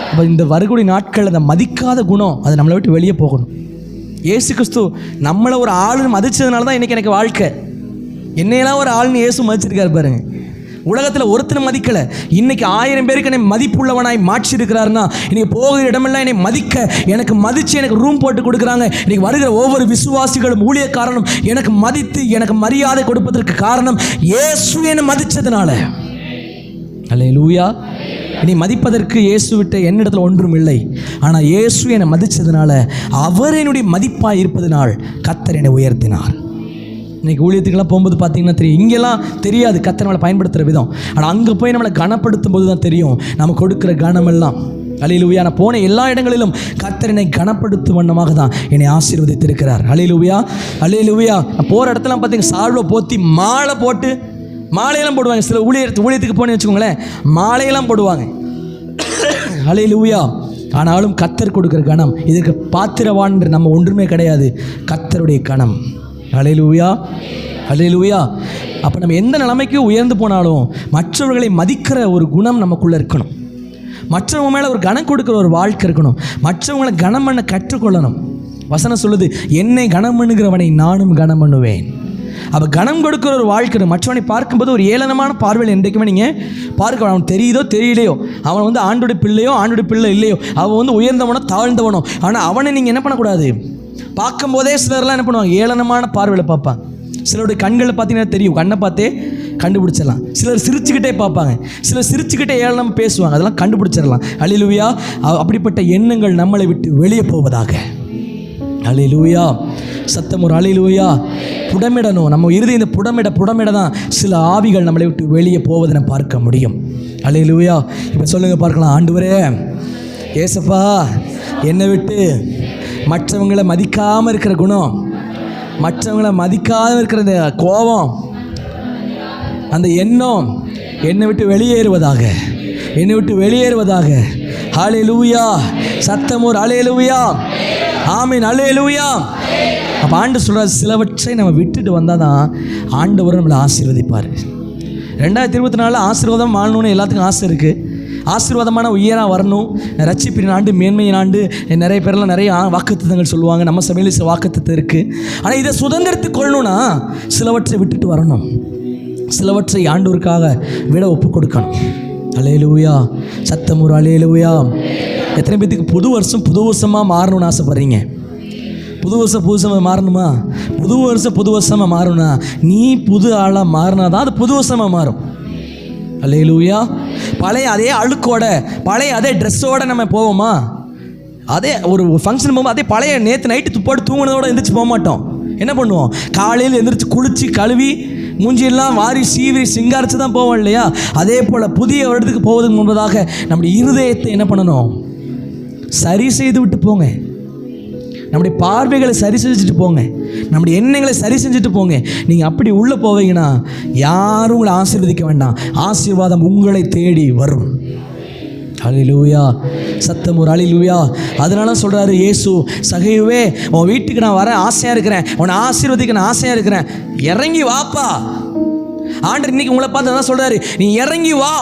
அப்போ இந்த வரக்கூடிய நாட்கள் அந்த மதிக்காத குணம் அது நம்மளை விட்டு வெளியே போகணும். இயேசு கிறிஸ்து நம்மளை ஒரு ஆளுன்னு மதிச்சதுனால தான் இன்றைக்கி எனக்கு வாழ்க்கை. என்னையெல்லாம் ஒரு ஆளுன்னு இயேசு மதிச்சிருக்காரு பாருங்க. உலகத்தில் ஒருத்தனை மதிக்கலை. இன்றைக்கி 1000 பேருக்கு என்னை மதிப்புள்ளவனாய் மாற்றிருக்கிறாருன்னா, இன்றைக்கி போகிற இடமெல்லாம் என்னை எனக்கு மதித்து எனக்கு ரூம் போட்டு கொடுக்குறாங்க. இன்றைக்கி வருகிற ஒவ்வொரு விசுவாசிகளும் ஊழியக்காரனும் எனக்கு மதித்து எனக்கு மரியாதை கொடுப்பதற்கு காரணம் இயேசு என்னை மதித்ததுனால. அல்லேலூயா. இனி மதிப்பதற்கு இயேசு விட்ட என்னிடத்தில் ஒன்றும் இல்லை. ஆனால் இயேசு என்னை மதித்ததுனால, அவர் என்னுடைய மதிப்பாக இருப்பதனால் கர்த்தர் என்னை உயர்த்தினார். இன்றைக்கி ஊழியத்துக்கெல்லாம் போகும்போது பார்த்தீங்கன்னா தெரியும், இங்கெல்லாம் தெரியாது கர்த்தர் நம்மளை பயன்படுத்துகிற விதம். ஆனால் அங்கே போய் நம்மளை கனப்படுத்தும் போது தான் தெரியும் நம்ம கொடுக்குற கனமெல்லாம். அல்லேலூயா. நான் போன எல்லா இடங்களிலும் கர்த்தர் என்னை கனப்படுத்தும் வண்ணமாக தான் என்னை ஆசீர்வதித்திருக்கிறார். அல்லேலூயா, அல்லேலூயா. நான் போகிற இடத்துல பார்த்தீங்கன்னா சால்வை போத்தி மாலை போட்டு மாலையெல்லாம் போடுவாங்க. சில ஊழியத்துக்கு போனேன்னு வச்சுக்கோங்களேன், மாலையெல்லாம் போடுவாங்க. அல்லேலூயா. ஆனாலும் கர்த்தர் கொடுக்குற கணம், இதுக்கு பாத்திரவான் நம்ம ஒன்றுமே கிடையாது. கர்த்தருடைய கணம். அல்லேலூயா, அல்லேலூயா. அப்போ நம்ம எந்த நிலைமைக்கு உயர்ந்து போனாலும் மற்றவர்களை மதிக்கிற ஒரு குணம் நமக்குள்ளே இருக்கணும். மற்றவங்க மேலே ஒரு கனம் கொடுக்குற ஒரு வாழ்க்கை இருக்கணும். மற்றவங்களை கனம் பண்ண கற்றுக்கொள்ளணும். வசனம் சொல்லுது, என்னை கனம் பண்ணுகிறவனை நானும் கனம் பண்ணுவேன். அப்போ கனம் கொடுக்குற ஒரு வாழ்க்கை. மற்றவனை பார்க்கும்போது ஒரு ஏளனமான பார்வையில் என்றைக்குமே நீங்கள் பார்க்க, அவன் தெரியுதோ தெரியலையோ, அவன் ஆண்டுடைய பிள்ளையோ ஆண்டுடைய பிள்ளை இல்லையோ, அவன் உயர்ந்தவனோ தாழ்ந்தவனோ, ஆனால் அவனை நீங்கள் என்ன பண்ணக்கூடாது, பார்க்கும்போதே சிலர்லாம் என்ன பண்ணுவாங்க, ஏளனமான பார்வையில் பார்ப்பாங்க. சிலருடைய கண்களில் பார்த்தீங்கன்னா தெரியும், கண்ணை பார்த்தே கண்டுபிடிச்சிடலாம். சிலர் சிரிச்சுக்கிட்டே பார்ப்பாங்க, சிலர் சிரிச்சுக்கிட்டே ஏளனம் பேசுவாங்க, அதெல்லாம் கண்டுபிடிச்சிடலாம். அல்லேலூயா. அப்படிப்பட்ட எண்ணங்கள் நம்மளை விட்டு வெளியே போவதாக. அல்லேலூயா. சத்தம் ஒரு அல்லேலூயா. புடமிடணும். நம்ம இறுதி இந்த புடமிட தான் சில ஆவிகள் நம்மளை விட்டு வெளியே போவதை நம்ம பார்க்க முடியும். அல்லேலூயா. இப்போ சொல்லுங்கள் பார்க்கலாம், ஆண்டவரே ஏசப்பா, என்னை விட்டு மற்றவங்களை மதிக்காமல் இருக்கிற குணம், மற்றவங்களை மதிக்காமல் இருக்கிற இந்த கோபம், அந்த எண்ணம் என்னை விட்டு வெளியேறுவதாக, என்னை விட்டு வெளியேறுவதாக. அல்லேலூயா. சத்தம் ஒரு அல்லேலூயா. ஆமீன். அல்லேலூயா. அப்போ ஆண்டு சொல்கிறார், சிலவற்றை நம்ம விட்டுட்டு வந்தால் தான் ஆண்டவர் நம்மளை ஆசீர்வதிப்பார். 2024 ஆசீர்வாதம் வாழணும்னு எல்லாத்துக்கும் ஆசை இருக்குது. ஆசீர்வாதமான உயராக வரணும். ரட்சிப்பின் ஆண்டு, மேன்மையின் ஆண்டு, நிறைய பேரெல்லாம் நிறைய வாக்குத்தத்தங்கள் சொல்லுவாங்க. நம்ம சபையில் சில வாக்குத்தத்தம் இருக்குது. ஆனால் இதை சுதந்திரத்து கொள்ளணும்னா சிலவற்றை விட்டுட்டு வரணும். சிலவற்றை ஆண்டவருக்காக விட ஒப்பு கொடுக்கணும். அல்லேலூயா. சத்தம் ஒரு அல்லேலூயா. எத்தனை பேத்துக்கு புது வருஷமாக மாறணும்னு ஆசைப்படுறீங்க? புது வருஷமாக மாறணுமா? புது வருஷமாக மாறணும்னா நீ புது ஆளாக மாறினா தான் அது புது வருஷமாக மாறும். அல்லேலூயா. பழைய அதே அழுக்கோட, பழைய அதே ட்ரெஸ்ஸோடு நம்ம போவோமா? அதே ஒரு ஃபங்க்ஷன் போகும்போது அதே பழைய நேற்று நைட்டு போட்டு தூங்கினதோடு எழுந்திரிச்சு போக மாட்டோம். என்ன பண்ணுவோம்? காலையில் எந்திரிச்சு குளிச்சு கழுவி மூஞ்சியெல்லாம் வாரி சீவி சிங்காரிச்சு தான் போவோம் இல்லையா? அதே போல் புதிய வருடத்துக்கு போவதற்கு முன்பதாக நம்முடைய இருதயத்தை என்ன பண்ணணும்? சரி செய்து விட்டு போங்க. நம்முடைய பார்வைகளை சரி செஞ்சுட்டு போங்க. நம்முடைய எண்ணங்களை சரி செஞ்சுட்டு போங்க. நீங்கள் அப்படி உள்ளே போவீங்கன்னா யாரும் உங்களை ஆசீர்வதிக்க வேண்டாம். ஆசீர்வாதம் உங்களை தேடி வரும். ஹல்லேலூயா, சத்தம் ஒரு ஹல்லேலூயா. அதனால சொல்கிறாரு இயேசு, சகையுவே உன் வீட்டுக்கு நான் வர ஆசையாக இருக்கிறேன், உன்னை ஆசீர்வதிக்க நான் ஆசையாக இருக்கிறேன், இறங்கி வாப்பா. ஆண்டவர் இன்னைக்கு உங்களை பார்த்து தான் சொல்கிறாரு, நீ இறங்கி வா,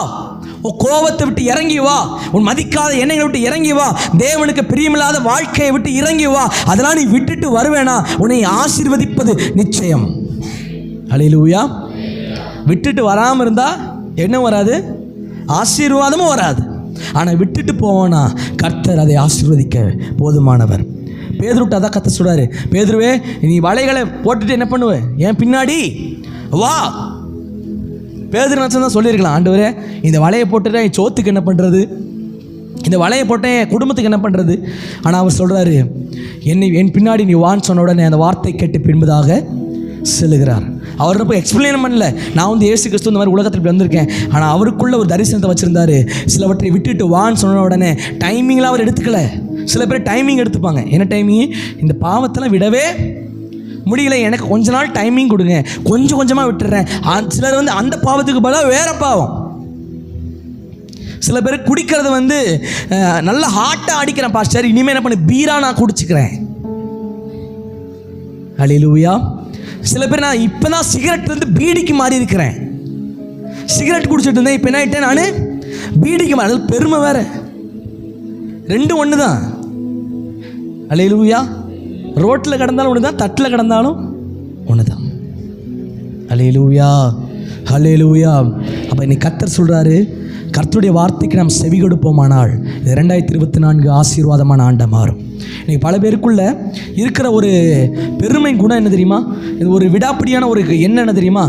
உன் கோபத்தை விட்டு இறங்கி வா, உன் மதிக்காத எண்ணங்களை விட்டு இறங்கி வா, தேவனுக்கு பிரியமில்லாத வாழ்க்கையை விட்டு இறங்கி வா. அதெல்லாம் நீ விட்டுட்டு வருவேனா உன்னை ஆசீர்வதிப்பது நிச்சயம். ஹல்லேலூயா. விட்டுட்டு வராமல் இருந்தால் என்ன வராது? ஆசீர்வாதமும் வராது. ஆனால் விட்டுட்டு போவோன்னா கர்த்தர் அதை ஆசீர்வதிக்க போதுமானவர். பேதுருட்ட அதான் கர்த்தர் சொல்கிறாரு, பேதுருவே நீ வலைகளை போட்டுட்டு என்ன பண்ணுவ? என் பின்னாடி வா. பேதுரு நினச்சா தான் சொல்லியிருக்கலாம், ஆண்டவரே இந்த வலையை போட்டுட்டு என் சோத்துக்கு என்ன பண்ணுறது, இந்த வலையை போட்டேன் என் குடும்பத்துக்கு என்ன பண்ணுறது? ஆனால் அவர் சொல்கிறாரு, என் பின்னாடி நீ வான்னு சொன்ன உடனே அந்த வார்த்தை கேட்டு பின்பதாக செல்லுகிறார். அவர் போய் எக்ஸ்பிளைன் பண்ணல, நான் வந்து இயேசு கிறிஸ்து இந்த மாதிரி உலகத்தில் வந்திருக்கேன். ஆனால் அவருக்குள்ள ஒரு தரிசனத்தை வச்சுருந்தாரு. சிலவற்றை விட்டுட்டு வான்னு சொன்ன உடனே டைமிங்லாம் அவர் எடுத்துக்கல. சில பேர் டைமிங் எடுத்துப்பாங்க. என்ன டைமிங்? இந்த பாவத்தெல்லாம் விடவே முடியல, எனக்கு கொஞ்ச நாள் டைமிங் கொடுங்க, கொஞ்சம் கொஞ்சமாக விட்டுறேன். சிலர் வந்து அந்த பாவத்துக்கு பதிலாக வேற பாவம். சில பேர் குடிக்கிறது வந்து நல்லா ஹாட்டாக அடிக்கிறேன் பாஸ்டர், இனிமேல் என்ன பண்ண, பீரா நான் குடிச்சுக்கிறேன். ஹல்லேலூயா. சில பேர் நான் இப்போ தான் சிகரெட்லேருந்து பீடிக்கு மாறி இருக்கிறேன். சிகரெட் குடிச்சிட்டு இருந்தேன், இப்போ என்ன ஆகிட்டேன் நான் பீடிக்கு மாறி. பெருமை வேற, ரெண்டும் ஒன்று தான். ஹல்லேலூயா. ரோட்டில் கிடந்தாலும் ஒன்று தான், தட்டில் கிடந்தாலும் ஒன்று தான். ஹல்லேலூயா, ஹல்லேலூயா. அப்போ இன்னைக்கு கர்த்தர் சொல்கிறாரு, கர்த்தருடைய வார்த்தைக்கு நாம் செவி கொடுப்போமானால் 2024 ஆசீர்வாதமான ஆண்டை மாறும். இன்றைக்கி பல பேருக்குள்ள இருக்கிற ஒரு பெருமை குணம் என்ன தெரியுமா? இது ஒரு விடாப்பிடியான ஒரு என்ன தெரியுமா?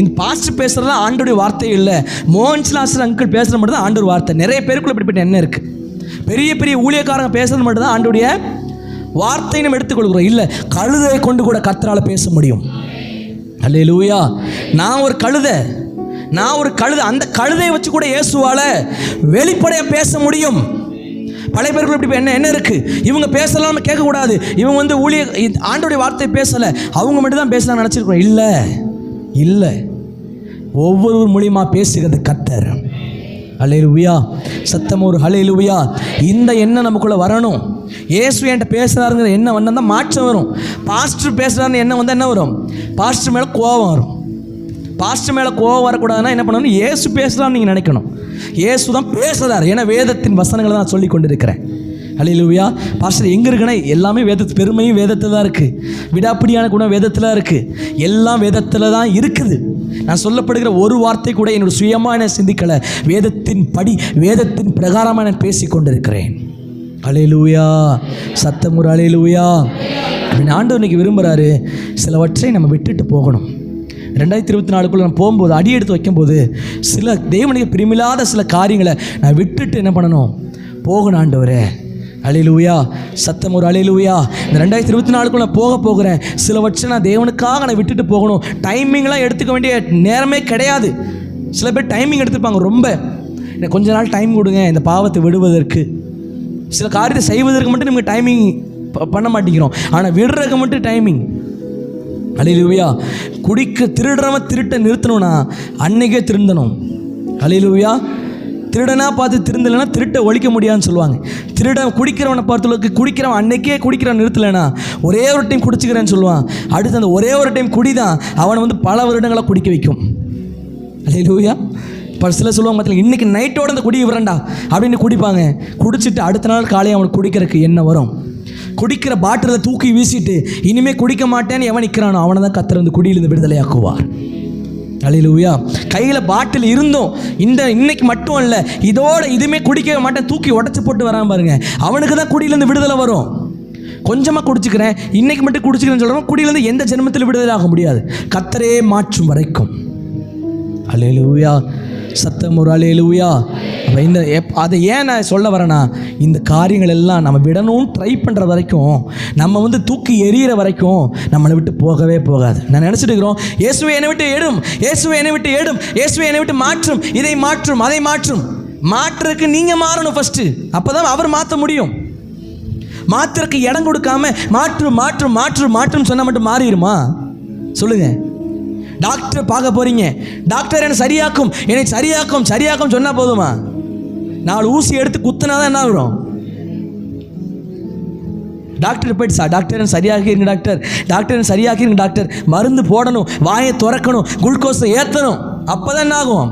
இந்த பாஸ்டர் பேசுகிறதுலாம் ஆண்டோடைய வார்த்தை இல்லை, மோகன்ஸ்லாஸ்டர் அங்கிள் பேசுகிறது மட்டும் தான் ஆண்டோட வார்த்தை. நிறைய பேருக்குள்ள இப்படிப்பட்ட எண்ணம் இருக்குது. பெரிய பெரிய ஊழியக்காரங்க பேசுகிறது மட்டும் தான் ஆண்டோடைய வார்த்தையை நம்ம எடுத்துக்கொள்கிறோம். இல்லை, கழுதை கொண்டு கூட கர்த்தரால் பேச முடியும். ஹல்லேலூயா. நான் ஒரு கழுதை, அந்த கழுதையை வச்சு கூட இயேசுவால வெளிப்படையாக பேச முடியும். பழைய பேருக்கு இப்படி என்ன இருக்குது? இவங்க பேசலாம், நம்ம கேட்கக்கூடாது. இவங்க வந்து ஆண்டோடைய வார்த்தை பேசலை, அவங்க மட்டும் தான் பேசலாம் நினச்சிருக்கிறோம். இல்லை, ஒவ்வொரு மூலியமாக பேசுகிறது கர்த்தர். ஹல்லேலூயா, சத்தம் ஒரு ஹல்லேலூயா. இந்த எண்ணம் நமக்குள்ளே வரணும். இயேசு என்கிட்ட பேசுகிறாருங்கிற எண்ணம் வந்தால் தான் மாற்றம் வரும். பாஸ்டர் பேசுகிறாருன்னு எண்ணம் வந்தால் என்ன வரும்? பாஸ்டர் மேலே கோபம் வரும். பாஸ்டர் மேலே கோபம் வரக்கூடாதுன்னா என்ன பண்ணணும்? இயேசு பேசலாம்னு நீங்கள் நினைக்கணும். இயேசு தான் பேசுகிறார். ஏன்னா வேதத்தின் வசனங்களை தான் சொல்லி கொண்டு இருக்கிறேன். ஹல்லேலூயா. பாஸ்டர் எங்கே இருக்குன்னா எல்லாமே பெருமையும் வேதத்தில் தான் இருக்குது, விடாப்பிடியான குணம் வேதத்தில் தான் இருக்குது, எல்லாம் வேதத்தில் தான் இருக்குது. நான் சொல்லப்படுகிற ஒரு வார்த்தை கூட என்னோட சுயமான சிந்திக்கலை, வேதத்தின் பிரகாரமாக நான் பேசி கொண்டு இருக்கிறேன். ஹல்லேலூயா, சத்தம் ஒரு ஹல்லேலூயா. அப்படின்னு ஆண்டவர் இன்னைக்கு விரும்புகிறாரு. சிலவற்றை நம்ம விட்டுட்டு போகணும். 2024 நான் போகும்போது அடி எடுத்து வைக்கும்போது சில தேவனுக்கு பிரியமில்லாத சில காரியங்களை நான் விட்டுட்டு என்ன பண்ணணும்? போகணும் ஆண்டவரே. ஹல்லேலூயா, சத்தம் ஒரு ஹல்லேலூயா. இந்த 2024 நான் போகிறேன். சிலவற்றை நான் தேவனுக்காக நான் விட்டுட்டு போகணும். டைமிங்லாம் எடுத்துக்க வேண்டிய நேரமே கிடையாது. சில பேர் டைமிங் எடுத்துப்பாங்க. ரொம்ப எனக்கு கொஞ்ச நாள் டைம் கொடுங்க இந்த பாவத்தை விடுவதற்கு. சில காரியத்தை செய்வதற்கு மட்டும் நமக்கு டைமிங் பண்ண மாட்டேங்கிறோம், ஆனால் விடுறதுக்கு மட்டும் டைமிங். ஹல்லேலூயா. திருடுறவன் திருட்டை நிறுத்தணும்னா அன்னைக்கே திருந்தணும். ஹல்லேலூயா. திருடனா பார்த்து திருந்தலைன்னா திருட்டை ஒழிக்க முடியாதுன்னு சொல்லுவாங்க. குடிக்கிறவனை பார்த்தளவுக்கு குடிக்கிறவன் அன்னைக்கே குடிக்கிறவன் நிறுத்தலைன்னா ஒரே ஒரு டைம் குடிச்சிக்கிறேன்னு சொல்லுவான். அடுத்து அந்த ஒரே ஒரு டைம் குடி தான் அவனை வந்து பல வருடங்களாக குடிக்க வைக்கும். ஹல்லேலூயா. இப்போ சில சொல்லுவாங்க, பார்த்தீங்கன்னா இன்றைக்கி நைட்டோட அந்த குடி விரண்டா அப்படின்னு குடிப்பாங்க. குடிச்சிட்டு அடுத்த நாள் காலையை அவனுக்கு குடிக்கிறதுக்கு என்ன வரும்? குடிக்கிற பாட்டிலை தூக்கி வீசிட்டு இனிமேல் குடிக்க மாட்டேன்னு எவன் நிற்கிறானோ அவனை தான் கர்த்தர் வந்து குடியிலிருந்து விடுதலையாக்குவார். ஹல்லேலூயா. கையில் பாட்டில் இருந்தும் இன்னைக்கு மட்டும் இல்லை, இதோட இதுவுமே குடிக்க மாட்டேன் தூக்கி உடச்சி போட்டு வரான் பாருங்க, அவனுக்கு தான் குடியிலேருந்து விடுதலை வரும். கொஞ்சமாக குடிச்சிக்கிறேன், இன்னைக்கு மட்டும் குடிச்சிக்கிறேன்னு சொல்கிறோம், குடியிலேருந்து எந்த ஜென்மத்தில் விடுதலை ஆக முடியாது, கர்த்தரே மாற்றும் வரைக்கும். ஹல்லேலூயா, சத்தம் ஒரு ஹல்லேலூயா. அதை ஏன் நான் சொல்ல வரேன்னா, இந்த காரியங்கள் எல்லாம் நம்ம விடணும்னு ட்ரை பண்ணுற வரைக்கும், நம்ம தூக்கி எறிகிற வரைக்கும் நம்மளை விட்டு போகவே போகாது. நான் நினச்சிட்டு இருக்கிறோம், இயேசுவே என்னை விட்டு எடும், இயேசுவே என்னை விட்டு எடும், இயேசுவே என்னை விட்டு மாற்றும், இதை மாற்றும், அதை மாற்றும். மாற்றுறதுக்கு நீங்கள் மாறணும் ஃபஸ்ட்டு, அப்போ தான் அவர் மாற்ற முடியும். மாற்றுறதுக்கு இடம் கொடுக்காம மாற்றும் மாற்றும் மாற்றும் மாற்றும் சொன்னால் மட்டும் மாறிடுமா? சொல்லுங்கள். டாக்டர் பார்க்க போகிறீங்க, டாக்டர் என்னை சரியாக்கும், என்னை சரியாக்கும் சரியாக்கும் சொன்னால் போதுமா? 4 ஊசி எடுத்து குத்துனா தான் என்ன ஆகும்? டாக்டர் போயிட்டு டாக்டர் என்ன சரியாக்கிருங்க டாக்டர், டாக்டர் என்ன சரியாக்கிருங்க டாக்டர், மருந்து போடணும், வாயை திறக்கணும், குளுக்கோஸை ஏற்றணும், அப்போ தான் என்ன ஆகும்?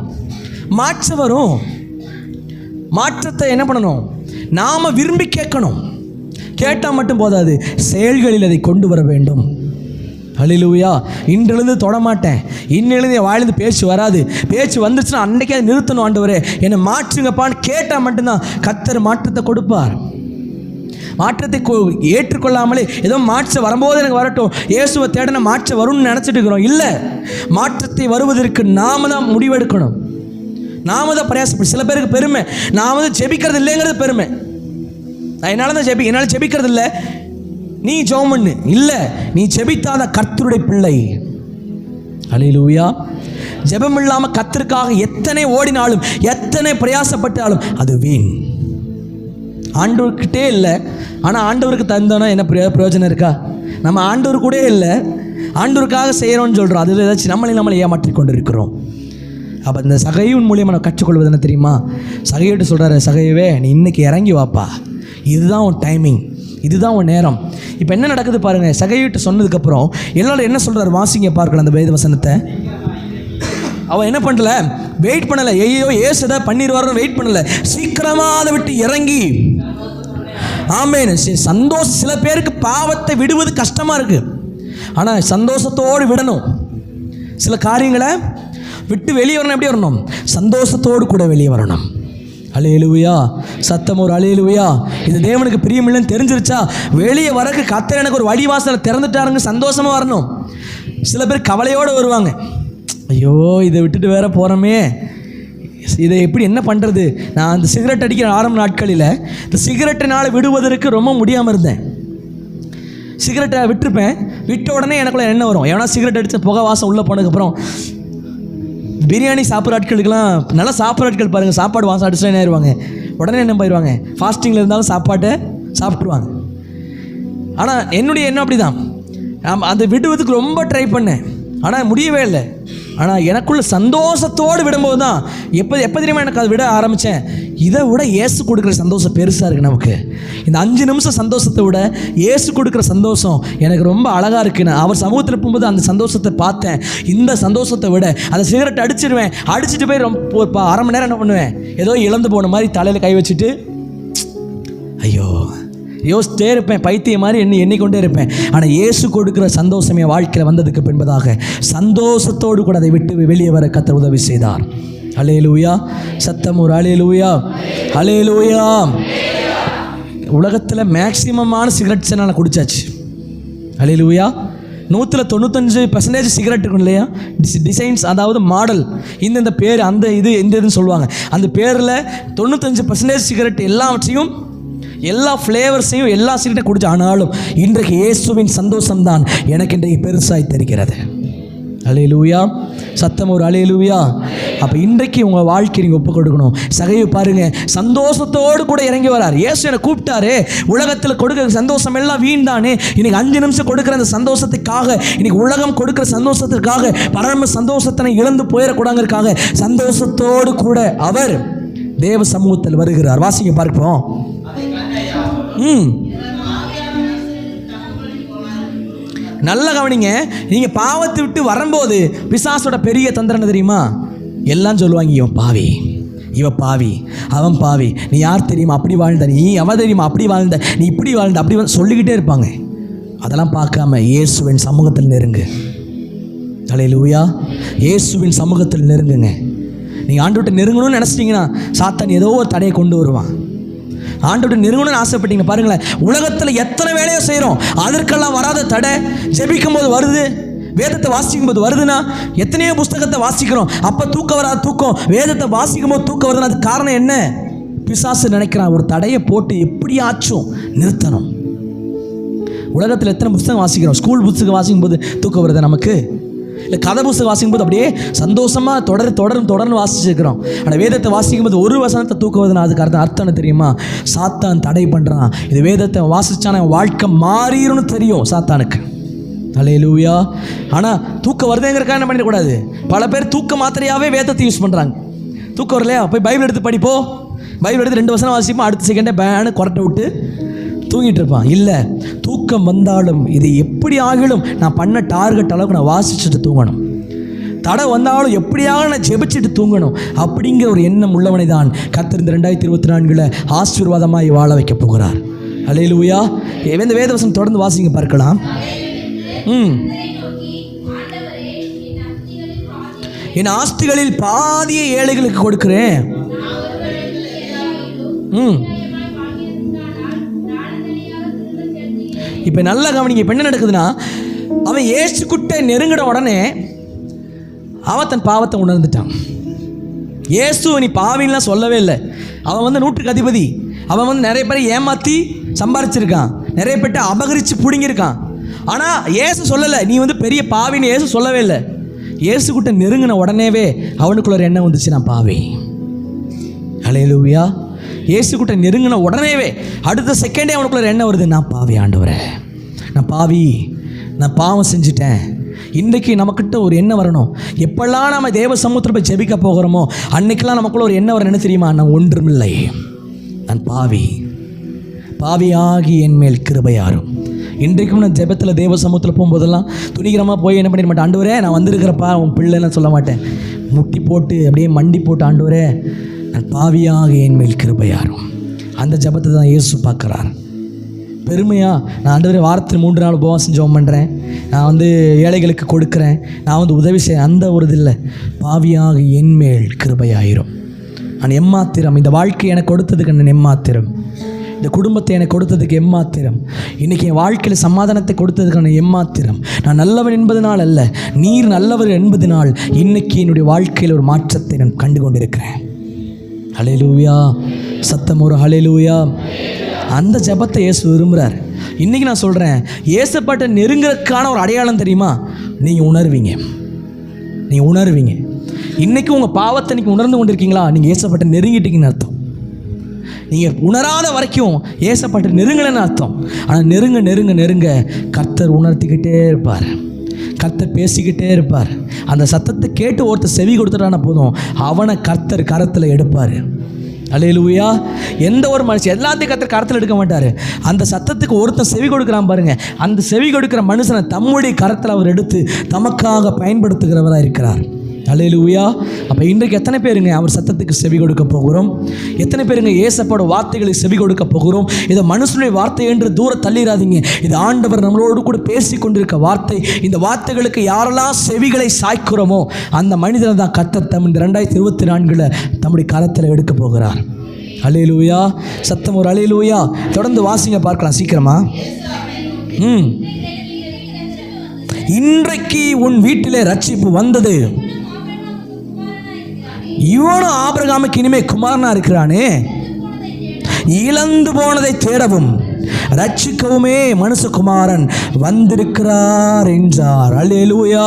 மாற்றம் வரும். மாற்றத்தை என்ன பண்ணணும்? நாம் விரும்பி கேட்கணும். கேட்டால் மட்டும் போதாது, செயல்களில் அதை கொண்டு வர வேண்டும். ஹல்லேலூயா. இன்றெழுந்து தொடமாட்டேன், இன்னெழுந்து என் வாயிலிருந்து பேச்சு வராது, பேச்சு வந்துச்சுன்னா அன்றைக்கே அதை நிறுத்தணும். ஆண்டவரே என்னை மாற்றுங்கப்பான்னு கேட்டால் மட்டும்தான் கர்த்தர் மாற்றத்தை கொடுப்பார். மாற்றத்தை ஏற்றுக்கொள்ளாமலே ஏதோ மாற்றம் வரும்போது எனக்கு வரட்டும், இயேசுவை தேடின மாற்றம் வரும்னு நினச்சிட்டு இருக்கிறோம். இல்லை, மாற்றத்தை வருவதற்கு நாம தான் முடிவெடுக்கணும். நாம தான் பிரயாசப்படும். சில பேருக்கு பெருமை, நான் ஜெபிக்கிறது இல்லைங்கிறது பெருமை. நான் என்னால் ஜெபிக்கிறது இல்லை, நீ ஜெபம் பண்ணு. இல்லை, நீ ஜெபித்தாத கர்த்தருடைய பிள்ளை. ஹல்லேலூயா. ஜெபம் இல்லாமல் கர்த்தருக்காக எத்தனை ஓடினாலும் எத்தனை பிரயாசப்பட்டாலும் அது வீண். ஆண்டவர்கிட்டே இல்லை, ஆனால் ஆண்டவருக்கு தந்தோன்னா என்ன பிரயோஜனம் இருக்கா? நம்ம ஆண்டவர் கூட இல்லை, ஆண்டவருக்காக செய்கிறோன்னு சொல்கிறோம். அதில் ஏதாச்சும் நம்மளை ஏமாற்றி கொண்டு இருக்கிறோம். அப்போ இந்த சகையின் மூலியமாக நான் கற்றுக்கொள்வது என்ன தெரியுமா? சகையிட்டு சொல்கிறாரு, சகையவே நீ இன்னைக்கு இறங்கி வாப்பா, இதுதான் உன் டைமிங், இதுதான் உன் நேரம். இப்போ என்ன நடக்குது பாருங்கள். சகையிட்டு சொன்னதுக்கப்புறம் எல்லாரும் என்ன சொல்கிறார்? வாசிங்க பார்க்கலாம் அந்த வேத வசனத்தை. அவன் என்ன பண்ணல, வெயிட் பண்ணலை. ஐயோ ஏசுதா பண்ணிடுவாருன்னு வெயிட் பண்ணலை, சீக்கிரமாக அதை விட்டு இறங்கி. ஆமேன். சந்தோஷம். சில பேருக்கு பாவத்தை விடுவது கஷ்டமாக இருக்குது, ஆனால் சந்தோஷத்தோடு விடணும். சில காரியங்களை விட்டு வெளியே வரணும். எப்படி வரணும்? சந்தோஷத்தோடு கூட வெளியே வரணும். அல்லேலூயா. சத்தம் ஒரு அல்லேலூயா. இது தேவனுக்கு பிரியமில்லைன்னு தெரிஞ்சிருச்சா, வெளியே வரக்கு கர்த்தர் எனக்கு ஒரு வழிவாசலை திறந்துட்டாருங்க, சந்தோஷமாக வரணும். சில பேர் கவலையோடு வருவாங்க, ஐயோ இதை விட்டுட்டு வேற போகிறோமே, இதை எப்படி என்ன பண்ணுறது? நான் அந்த சிகரெட் அடிக்கிற ஆரம்ப நாட்களில் இந்த சிகரெட்டினால் விடுவதற்கு ரொம்ப முடியாமல் இருந்தேன். சிகரெட்டை விட்டுருப்பேன், விட்ட உடனே எனக்குள்ள என்ன வரும்? ஏன்னா சிகரெட் அடித்த புகை வாசம் உள்ளே போனதுக்கப்புறம் பிரியாணி சாப்பிட்ற ஆட்களுக்கெல்லாம் நல்லா சாப்பிட்ற ஆட்கள் பாருங்கள், சாப்பாடு வாசம் அடிச்சுட்டு என்ன ஆயிடுவாங்க, உடனே என்ன போயிடுவாங்க, ஃபாஸ்டிங்கில் இருந்தாலும் சாப்பாட்டை சாப்பிட்ருவாங்க. ஆனால் என்னுடைய எண்ணம் அப்படி தான். நான் அதை விடுவதுக்கு ரொம்ப ட்ரை பண்ணேன், ஆனால் முடியவே இல்லை. ஆனால் எனக்குள்ள சந்தோஷத்தோடு விடும்போது தான் எப்போ தெரியுமா எனக்கு அதை விட ஆரம்பித்தேன். இதை விட இயேசு கொடுக்குற சந்தோஷம் பெருசாக இருக்குது நமக்கு. இந்த 5 நிமிஷம் சந்தோஷத்தை விட இயேசு கொடுக்குற சந்தோஷம் எனக்கு ரொம்ப அழகாக இருக்குது. நான் அவர் சமூகத்தில் போகும்போது அந்த சந்தோஷத்தை பார்த்தேன். இந்த சந்தோஷத்தை விட அதை சிகரெட் அடிச்சுட்டு போய் ரொம்ப அரை மணி நேரம் என்ன பண்ணுவேன், ஏதோ இழந்து போன மாதிரி தலையில் கை வச்சுட்டு ஐயோ யோசிச்சிட்டே இருப்பேன், பைத்தியம் மாதிரி எண்ணிக்கொண்டே இருப்பேன். ஆனால் இயேசு கொடுக்குற சந்தோஷம் என் வாழ்க்கையில் வந்ததுக்கு பின்பதாக சந்தோஷத்தோடு கூட அதை விட்டு வெளியே வர கர்த்தர் உதவி செய்தார். அல்லேலூயா. சத்தம் ஒரு அல்லேலூயா. அல்லேலூயா. உலகத்தில் மேக்சிமமான சிகரெட்ஸை நான் குடிச்சாச்சு. அல்லேலூயா. 195% சிகரெட் இருக்கும் இல்லையா, டிசைன்ஸ், அதாவது மாடல், இந்த பேர், அந்த இதுன்னு சொல்லுவாங்க. அந்த பேரில் 95% சிகரெட் எல்லாவற்றையும், எல்லா ஃப்ளேவர்ஸையும், எல்லா சிகரெட்டையும் குடிச்சு. ஆனாலும் இன்றைக்கு இயேசுவின் சந்தோஷம்தான் எனக்கு இன்றைக்கு பெருசாய் தெரிகிறது. அல்லேலூயா. சத்தம் ஒரு அல்லேலூயா. அப்போ இன்றைக்கு உங்கள் வாழ்க்கை நீங்கள் ஒப்பு கொடுக்கணும். சகையை பாருங்கள், சந்தோஷத்தோடு கூட இறங்கி வரார். இயேசு என்னை கூப்பிட்டாரு, உலகத்தில் கொடுக்குற சந்தோஷம் எல்லாம் வீண் தானே, இன்றைக்கி 5 நிமிஷம் கொடுக்குற அந்த சந்தோஷத்துக்காக, இன்றைக்கி உலகம் கொடுக்குற சந்தோஷத்துக்காக பரம சந்தோஷத்தை இழந்து போயிடக்கூடாங்கிறதுக்காக சந்தோஷத்தோடு கூட அவர் தேவ சமூகத்தில் வருகிறார். வாசிங்க பார்ப்போம். நல்ல கவனிங்க. நீங்கள் பாவத்தை விட்டு வரும்போது பிசாசோட பெரிய தந்திரம் தெரியுமா? எல்லாம் சொல்லுவாங்க, இவன் பாவி, இவ பாவி, அவன் பாவி, நீ யார் தெரியுமா அப்படி வாழ்ந்த, நீ அவன் தெரியுமா அப்படி வாழ்ந்த, நீ இப்படி வாழ்ந்த, அப்படி சொல்லிக்கிட்டே இருப்பாங்க. அதெல்லாம் பார்க்காம இயேசுவின் சமூகத்தில் நெருங்கு. அல்லேலூயா. இயேசுவின் சமூகத்தில் நெருங்குங்க. நீங்கள் ஆண்டவர்கிட்ட நெருங்கணும்னு நினச்சிட்டிங்கன்னா சாத்தான் ஏதோ ஒரு தடையை கொண்டு வருவான். ஆண்டவர்கிட்ட நெருங்கணும்னு ஆசைப்பட்டீங்க பாருங்களேன், உலகத்தில் எத்தனை வேலையோ செய்கிறோம், அதற்கெல்லாம் வராத தடை ஜெபிக்கும் போது வருது. வேதத்தை வாசிக்கும் போது வருதுன்னா எத்தனையோ புஸ்தகத்தை வாசிக்கிறோம், அப்போ தூக்கம் வராது. தூக்கம் வேதத்தை வாசிக்கும் போது தூக்கம் வருதுன்னா அது காரணம் என்ன? பிசாசு நினைக்கிறான் ஒரு தடையை போட்டு எப்படியாச்சும் நிறுத்தணும். உலகத்தில் எத்தனை புத்தகம் வாசிக்கிறோம்? ஸ்கூல் புத்தகம் வாசிக்கும் போது தூக்கம் வருது நமக்கு, இல்லை கதை புத்தகம் வாசிக்கும் போது அப்படியே சந்தோஷமாக தொடர்ந்து வாசிச்சுருக்கிறோம். ஆனால் வேதத்தை வாசிக்கும் போது ஒரு வசனத்தை தூக்கம் வருதுன்னா அதுக்கு அர்த்தம் என்ன தெரியுமா? சாத்தான் தடை பண்ணுறான். இது வேதத்தை வாசிச்சான வாழ்க்கை மாறிடும்னு தெரியும் சாத்தானுக்கு. அல்லேலூயா. ஆனால் தூக்கம் வருதுங்கிறக்காக என்ன பண்ணிடக்கூடாது. பல பேர் தூக்க மாத்திரையாகவே வேதத்தை யூஸ் பண்ணுறாங்க. தூக்கம் வரலையா, போய் பைபிள் எடுத்து படிப்போ, பைபிள் எடுத்து 2 வசனம் வாசிப்போம், அடுத்த செகண்டே பேனு கொரட்டை விட்டு தூங்கிட்டு இருப்பான். இல்லை, தூக்கம் வந்தாலும் இது எப்படி ஆகிலும் நான் பண்ண டார்கெட் அளவுக்கு நான் வாசிச்சுட்டு தூங்கணும், தடை வந்தாலும் எப்படியாக நான் ஜெபிச்சுட்டு தூங்கணும் அப்படிங்கிற ஒரு எண்ணம் உள்ளவனை தான் கர்த்தர் இந்த 2024 ஆசீர்வாதமாய் வாழ வைக்க போகிறார். அல்லேலூயா. இந்த வேதவசனம் தொடர்ந்து வாசிங்க பார்க்கலாம். என் ஆஸ்திகளில் பாதியை ஏழைகளுக்கு கொடுக்கிறேன். இப்போ நல்ல கவனிங்க. இப்போ என்ன நடக்குதுன்னா, அவன் இயேசுகிட்ட நெருங்கின உடனே அவன் தன் பாவத்தை உணர்ந்துட்டான். இயேசு நீ பாவின்லாம் சொல்லவே இல்லை. அவன் வந்து 100க்கு அதிபதி. அவன் வந்து நிறைய பேரை ஏமாற்றி சம்பாரிச்சிருக்கான், நிறைய பேர்ட்ட அபகரித்து பிடுங்கியிருக்கான். ஆனால் இயேசு சொல்லலை நீ வந்து பெரிய பாவின்னு இயேசு சொல்லவே இல்லை. இயேசுகிட்ட நெருங்கின உடனேவே அவனுக்குள்ள ஒரு எண்ணம் வந்துச்சு, நான் பாவி. அல்லேலூயா. இயேசுகிட்ட நெருங்கின உடனேவே அடுத்த செகண்டே அவனுக்குள்ள எண்ணம் வருது, நான் பாவி ஆண்டவரே, நான் பாவி, நான் பாவம் செஞ்சுட்டேன். இன்றைக்கு நமக்கிட்ட ஒரு எண்ணம் வரணும். எப்பெல்லாம் நம்ம தேவ சமூகத்தில் போய் ஜெபிக்க போகிறோமோ அன்னைக்கெல்லாம் நமக்குள்ள ஒரு எண்ணம் வரணும். என்ன தெரியுமா? நான் ஒன்றுமில்லை, நான் பாவி, பாவியாகி என் மேல் கிருபையாரும். இன்றைக்கும் நான் ஜெபத்தில் தேவ சமூகத்தில் போகும்போதெல்லாம் துணிகரமாக போய் என்ன பண்ணிட மாட்டேன், ஆண்டவரே நான் வந்திருக்கிறப்பா உன் பிள்ளைன்னு சொல்ல மாட்டேன். முட்டி போட்டு அப்படியே மண்டி போட்டு, ஆண்டவரே நான் பாவியாக என் மேல் கிருபையாரும். அந்த ஜெபத்தை தான் இயேசு பார்க்குறார். பெருமையாக நான் ஆண்டவரே வாரத்தில் 3 நாள் உபவாசம் ஜெபம் பண்ணுறேன், நான் வந்து ஏழைகளுக்கு கொடுக்குறேன், நான் வந்து உதவி செய்ய, அந்த ஒரு இது இல்லை. பாவியாக என் மேல் கிருபையாயிரும். நான் எம்மாத்திரம், இந்த வாழ்க்கை எனக்கு கொடுத்ததுக்கு நான் எம்மாத்திரம், இந்த குடும்பத்தை எனக்கு கொடுத்ததுக்கு எம்மாத்திரம், இன்றைக்கி என் வாழ்க்கையில் சமாதானத்தை கொடுத்ததுக்கு நான் எம்மாத்திரம். நான் நல்லவன் என்பதனால் அல்ல, நீர் நல்லவர் என்பதனால் இன்றைக்கி என்னுடைய வாழ்க்கையில் ஒரு மாற்றத்தை நான் கண்டு கொண்டிருக்கிறேன். ஹல்லேலூயா. சத்தம் ஒரு ஹல்லேலூயா. அந்த ஜெபத்தை இயேசு விரும்புகிறார். இன்றைக்கி நான் சொல்கிறேன், இயேசுப்பட்ட நெருங்குறதுக்கான ஒரு அடையாளம் தெரியுமா? நீங்கள் உணர்வீங்க. இன்றைக்கி உங்கள் பாவத்தை இன்றைக்கி உணர்ந்து கொண்டிருக்கீங்களா? நீங்கள் இயேசுப்பட்ட நெருங்கிட்டீங்கன்னு அர்த்தம். நீங்கள் உணராத வரைக்கும் ஏசப்பட்டு நெருங்கலன்னு அர்த்தம். ஆனால் நெருங்க கர்த்தர் உணர்த்திக்கிட்டே இருப்பார், கர்த்தர் பேசிக்கிட்டே இருப்பார். அந்த சத்தத்தை கேட்டு ஒருத்தர் செவி கொடுத்துட்டான போதும், அவனை கர்த்தர் கரத்தில் எடுப்பார். அல்லேலூயா. எந்த ஒரு மனுஷன் எல்லாத்தையும் கர்த்தர் கரத்தில் எடுக்க மாட்டார். அந்த சத்தத்துக்கு ஒருத்தன் செவி கொடுக்குறான் பாருங்க, அந்த செவி கொடுக்குற மனுஷனை தம்முடைய கரத்தில் அவர் எடுத்து தமக்காக பயன்படுத்துகிறவராக இருக்கிறார். அல்லேலூயா. அப்போ இன்றைக்கு எத்தனை பேருங்க அவர் சத்தத்துக்கு செவி கொடுக்க போகிறோம்? எத்தனை பேருங்க ஏசப்போட வார்த்தைகளுக்கு செவி கொடுக்க போகிறோம்? இதை மனுஷனுடைய வார்த்தை என்று தூர தள்ளிடாதீங்க. இது ஆண்டவர் நம்மளோடு கூட பேசி கொண்டிருக்க வார்த்தை. இந்த வார்த்தைகளுக்கு யாரெல்லாம் செவிகளை சாய்க்கிறோமோ அந்த மனிதனை தான் கர்த்தர் இந்த 2024 தம்முடைய கரத்தில் எடுக்க போகிறார். அல்லேலூயா. சத்தம் ஒரு அல்லேலூயா. தொடர்ந்து வாசிங்க பார்க்கலாம் சீக்கிரமா. இன்றைக்கு உன் வீட்டிலே ரட்சிப்பு வந்தது. இவனும் ஆபிரகாமுக்கு இனிமே குமாரனா இருக்கிறானே, இழந்து போனதை தேடவும் ரட்சிக்கவுமே மனுஷகுமாரன் வந்திருக்கிறார் என்றார். அல்லேலூயா.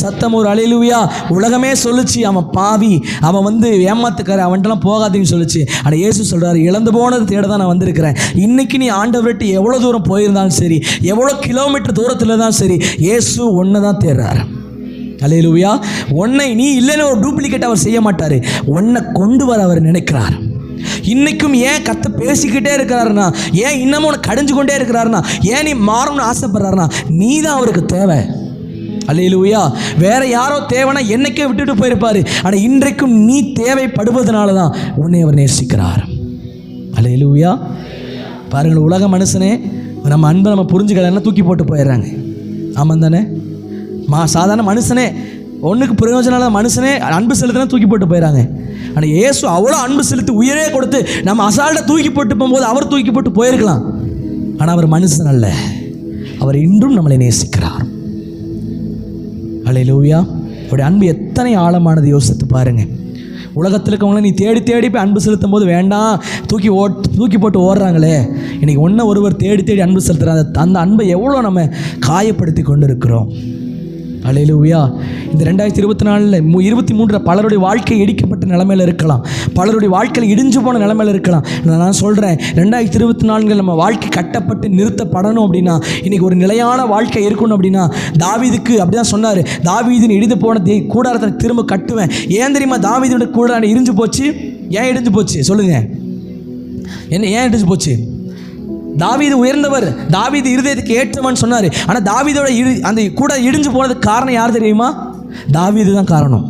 சத்தம் ஒரு அல்லேலூயா. உலகமே சொல்லுச்சு அவன் பாவி, அவன் வந்து ஏமாத்துக்கார, அவன்கிட்டலாம் போகாதீங்கன்னு சொல்லுச்சு. ஆனால் இயேசு சொல்கிறார், இழந்து போனது தேட தான் நான் வந்திருக்கிறேன். இன்றைக்கி நீ ஆண்டவர்கிட்ட எவ்வளோ தூரம் போயிருந்தாலும் சரி, எவ்வளோ கிலோமீட்டர் தூரத்தில் தான் சரி, இயேசு ஒன்றை தான் தேடுறார். அல்லேலூயா. உன்னை நீ இல்லைன்னு ஒரு டூப்ளிகேட் அவர் செய்ய மாட்டார், உன்னை கொண்டு வர அவர் நினைக்கிறார். இன்றைக்கும் ஏன் கர்த்தர் பேசிக்கிட்டே இருக்கிறாருன்னா, ஏன் இன்னமும் உனக்கு கடைஞ்சு கொண்டே இருக்கிறாருன்னா, ஏன் நீ மாறணும்னு ஆசைப்படுறாருன்னா, நீ தான் அவருக்கு தேவை. அல்லேலூயா. வேற யாரோ தேவைன்னா என்னைக்கே விட்டுட்டு போயிருப்பார். ஆனால் இன்றைக்கும் நீ தேவைப்படுவதனால தான் உன்னை அவர் நேசிக்கிறார். அல்லேலூயா. பாருங்கள், உலக மனுஷனே நம்ம அன்பை நம்ம புரிஞ்சுக்கலன்னா தூக்கி போட்டு போயிடுறாங்க. ஆமாம் தானே? சாதாரண மனுஷனே, ஒன்றுக்கு பிரயோஜனம் மனுஷனே அன்பு செலுத்தினா தூக்கி போட்டு போயிடறாங்க. ஆனால் இயேசு அவ்வளோ அன்பு செலுத்தி உயிரே கொடுத்து நம்ம அசால்ட்டை தூக்கி போட்டு போகும்போது அவர் தூக்கி போட்டு போயிருக்கலாம். ஆனால் அவர் மனுஷன் அல்ல, அவர் இன்றும் நம்மளை நேசிக்கிறார். அல்லேலூயா. உடைய அன்பு எத்தனை ஆழமானது யோசித்து பாருங்கள். உலகத்தில் இருக்கவங்கள நீ தேடி தேடி போய் அன்பு செலுத்தும் போது வேண்டாம் தூக்கி போட்டு ஓடுறாங்களே, இன்றைக்கி ஒருவர் தேடி தேடி அன்பு செலுத்துகிறாங்க. அந்த அன்பை எவ்வளோ நம்ம காயப்படுத்தி கொண்டு இருக்கிறோம். அல்லேலூயா. இந்த 2024 23 பலருடைய வாழ்க்கை இடிக்கப்பட்ட நிலைமையில் இருக்கலாம், பலருடைய வாழ்க்கையில் இடிஞ்சு போன நிலைமையில் இருக்கலாம். நான் சொல்கிறேன், 2024 நம்ம வாழ்க்கை கட்டப்பட்டு நிறுத்தப்படணும் அப்படின்னா, இன்றைக்கி ஒரு நிலையான வாழ்க்கை இருக்கணும் அப்படின்னா, தாவீதுக்கு அப்படி தான் சொன்னார், தாவீதின் இடிந்து போன கூடாரத்தை திரும்ப கட்டுவேன். ஏன் தெரியுமா தாவீதுடைய கூடாரம் இடிஞ்சு போச்சு? ஏன் இடிஞ்சு போச்சு சொல்லுங்கள்? ஏன் இடிஞ்சு போச்சு? தாவீது உயர்ந்தவர், தாவீது இருதயத்துக்கு ஏற்றவன் சொன்னார். ஆனால் தாவீதோட அந்த கூட இடிஞ்சு போனதுக்கு காரணம் யார் தெரியுமா? தாவீது தான் காரணம்.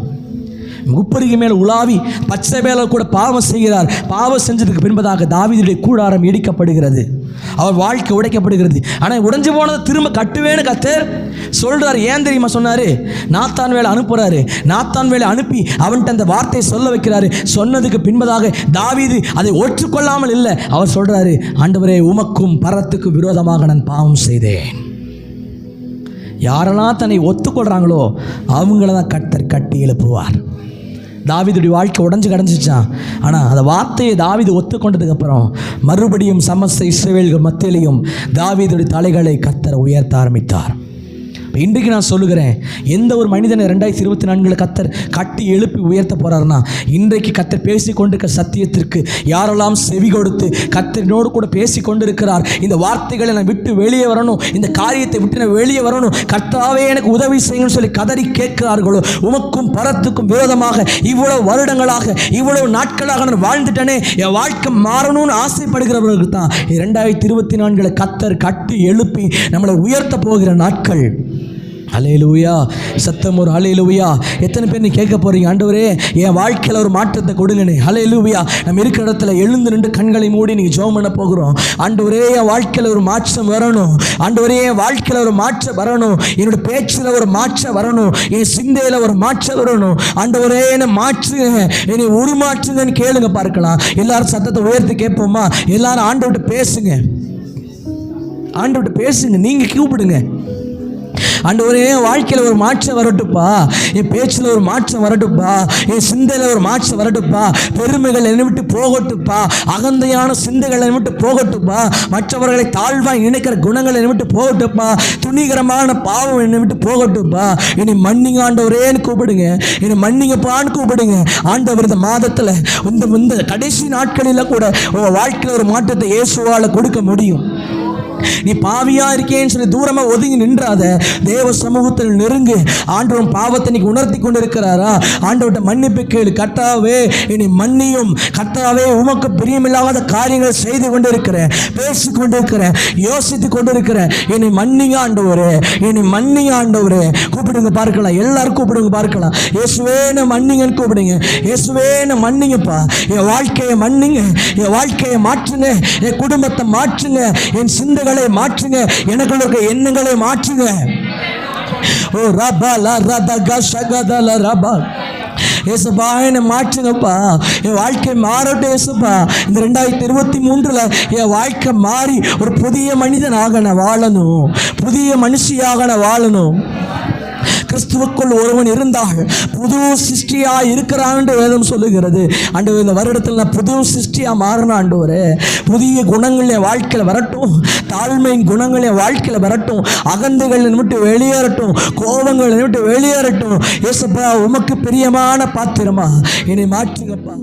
முப்பரிக்கு மேல் உலாவி பச்சை மேல கூட பாவம் செய்கிறார். பாவம் செஞ்சதுக்கு பின்பதாக தாவீதுடைய கூடாரம் இடிக்கப்படுகிறது, அவர் வாழ்க்கை உடைக்கப்படுகிறது. ஆனால் உடைஞ்சு போனதை திரும்ப கட்டுவேன்னு கர்த்தர் சொல்றாரு. ஏன் தெரியுமா சொன்னாரு? நாத்தான் வேலை அனுப்புறாரு. நாத்தான் வேலை அனுப்பி அவன்கிட்ட அந்த வார்த்தையை சொல்ல வைக்கிறாரு. சொன்னதுக்கு பின்பதாக தாவீது அதை ஒற்றுக்கொள்ளாமல் இல்லை. அவர் சொல்றாரு, ஆண்டவரே, உமக்கும் பரத்துக்கும் விரோதமாக நான் பாவம் செய்தேன். யாரெல்லாம் தன்னை ஒத்துக்கொள்றாங்களோ அவங்கள தான் கர்த்தர் கட்டி எழுப்புவார். தாவீதுடைய வாழ்க்கை உடஞ்சு கிடஞ்சிச்சான். ஆனால் அந்த வார்த்தையை தாவீது ஒத்துக்கொண்டதுக்கப்புறம் மறுபடியும் சமஸ்த இஸ்ரவேல்கள் மத்தியிலையும் தாவீதுடைய தலைகளை கர்த்தர் உயர்த்த ஆரம்பித்தார். இன்றைக்கு நான் சொல்லுகிறேன், எந்த ஒரு மனிதனை 2024 கர்த்தர் கட்டி எழுப்பி உயர்த்த போகிறாருன்னா, இன்றைக்கு கர்த்தர் பேசி கொண்டிருக்கிற சத்தியத்திற்கு யாரெல்லாம் செவி கொடுத்து கர்த்தரினோடு கூட பேசி கொண்டிருக்கிறார், இந்த வார்த்தைகளை நான் விட்டு வெளியே வரணும், இந்த காரியத்தை விட்டு நான் வெளியே வரணும், கர்த்தாவே எனக்கு உதவி செய்யணும்னு சொல்லி கதறி கேட்கிறார்களோ, உமக்கும் பரத்துக்கும் விரோதமாக இவ்வளவு வருடங்களாக இவ்வளவு நாட்களாக நான் வாழ்ந்துட்டேனே, என் வாழ்க்கை மாறணும்னு ஆசைப்படுகிறவர்களுக்கு தான் 2024 கர்த்தர் கட்டி எழுப்பி நம்மளை உயர்த்த போகிற நாட்கள். அல்லேலூயா. சத்தம் ஒரு அல்லேலூயா. எத்தனை பேர் நீ கேட்க போறீங்க, ஆண்டவரே என் வாழ்க்கையில் ஒரு மாற்றத்தை கொடுங்கன்னு? அல்லேலூயா. நம்ம இருக்கிற இடத்துல எழுந்து நின்று கண்களை மூடி நீங்கள் ஜெபம் பண்ண போகிறோம். ஆண்டவரே என் வாழ்க்கையில் ஒரு மாற்றம் வரணும், ஆண்டவரே என் வாழ்க்கையில் ஒரு மாற்றம் வரணும், என்னோட பேச்சில் ஒரு மாற்றம் வரணும், என் சிந்தையில் ஒரு மாற்றம் வரணும். ஆண்டவரே என்னை மாற்றுங்க, என்னை உருமாற்றுங்கன்னு கேளுங்க பார்க்கலாம். எல்லாரும் சத்தத்தை உயர்த்தி கேட்போமா? எல்லாரும் ஆண்டவர்கிட்ட பேசுங்க, ஆண்டவர்கிட்ட பேசுங்க, நீங்கள் கூப்பிடுங்க. ஆண்டவரே என் வாழ்க்கையில் ஒரு மாற்றம் வரட்டுப்பா, என் பேச்சில் ஒரு மாற்றம் வரட்டுப்பா, என் சிந்தையில் ஒரு மாற்றம் வரட்டுப்பா, பெருமைகள் என்னை விட்டு போகட்டுப்பா, அகந்தையான சிந்தைகள் என்னை விட்டு போகட்டுப்பா, மற்றவர்களை தாழ்வாய் நினைக்கிற குணங்கள் என்னை விட்டு போகட்டுப்பா, துணிகரமான பாவம் என்னை விட்டு போகட்டுப்பா, என்னை மன்னிங்க ஆண்டவரேன்னு கூப்பிடுங்க, என்னை மன்னிங்கப்பான்னு கூப்பிடுங்க. ஆண்டவர் இந்த மாதத்தில் இந்த கடைசி நாட்களில் கூட உங்கள் வாழ்க்கையில் ஒரு மாற்றத்தை இயேசுவால் கொடுக்க முடியும். நீ பாவியா இருக்கேன்னு சொல்லி தூரமா ஒதுங்கி நின்றாத, தேவ சமூகத்தில் நெருங்கு. ஆண்டவன் பாவத்தை நீ உணர்த்தி கொண்டு இருக்கிறாரா? ஆண்டவர்கிட்ட மன்னிப்பு கேளு. கர்த்தாவே என்னை மன்னியும், கர்த்தாவே உமக்கு பிரியமில்லாத காரியங்களை செய்து கொண்டு இருக்கிறேன், பேசி கொண்டு இருக்கிறேன், யோசித்து கொண்டு இருக்கிறேன், என்னை மன்னிங்க ஆண்டவரே, என்னை மன்னிங்க ஆண்டவரே. கூப்பிடுங்க பார்க்கலாம், எல்லாரும் கூப்பிடுங்க பார்க்கலாம். இயேசுவேன்னு மன்னிங்கன்னு கூப்பிடுங்க. இயேசுவேன்னு மன்னிங்கப்பா, என் வாழ்க்கையை மன்னிங்க, என் வாழ்க்கையை மாற்றுங்க, என் குடும்பத்தை மாற்றுங்க, என் சிந்தை மாற்றுங்க, எனக்குள்ள இருக்க எண்ணங்களை மாற்றுங்க. ஓ ரபா லா ரபா ஷகதல ரபா. ஏசப்பா என்னை மாற்றுங்கப்பா, என் வாழ்க்கை மாறட்டும் ஏசப்பா. இந்த 2023 என் வாழ்க்கை மாறி ஒரு புதிய மனிதனாக நான் வாழணும், புதிய மனுஷியாக நான் வாழணும். கிறிஸ்துவுக்குள் ஒருவன் இருந்தால் புது சிருஷ்டியா இருக்கிறான் வேதம் சொல்லுகிறது. ஆண்டவர் இந்த வருடத்தில் நான் புது சிருஷ்டியா மாறின ஆண்டவரே, புதிய குணங்கள் என் வாழ்க்கையில் வரட்டும், தாழ்மையின் குணங்கள் என் வாழ்க்கையில் வரட்டும், அகந்தைகள் விட்டு வெளியேறட்டும், கோபங்கள் விட்டு வெளியேறட்டும். ஏசப்பா உமக்கு பிரியமான பாத்திரமா என்னை மாற்றுங்கப்பா.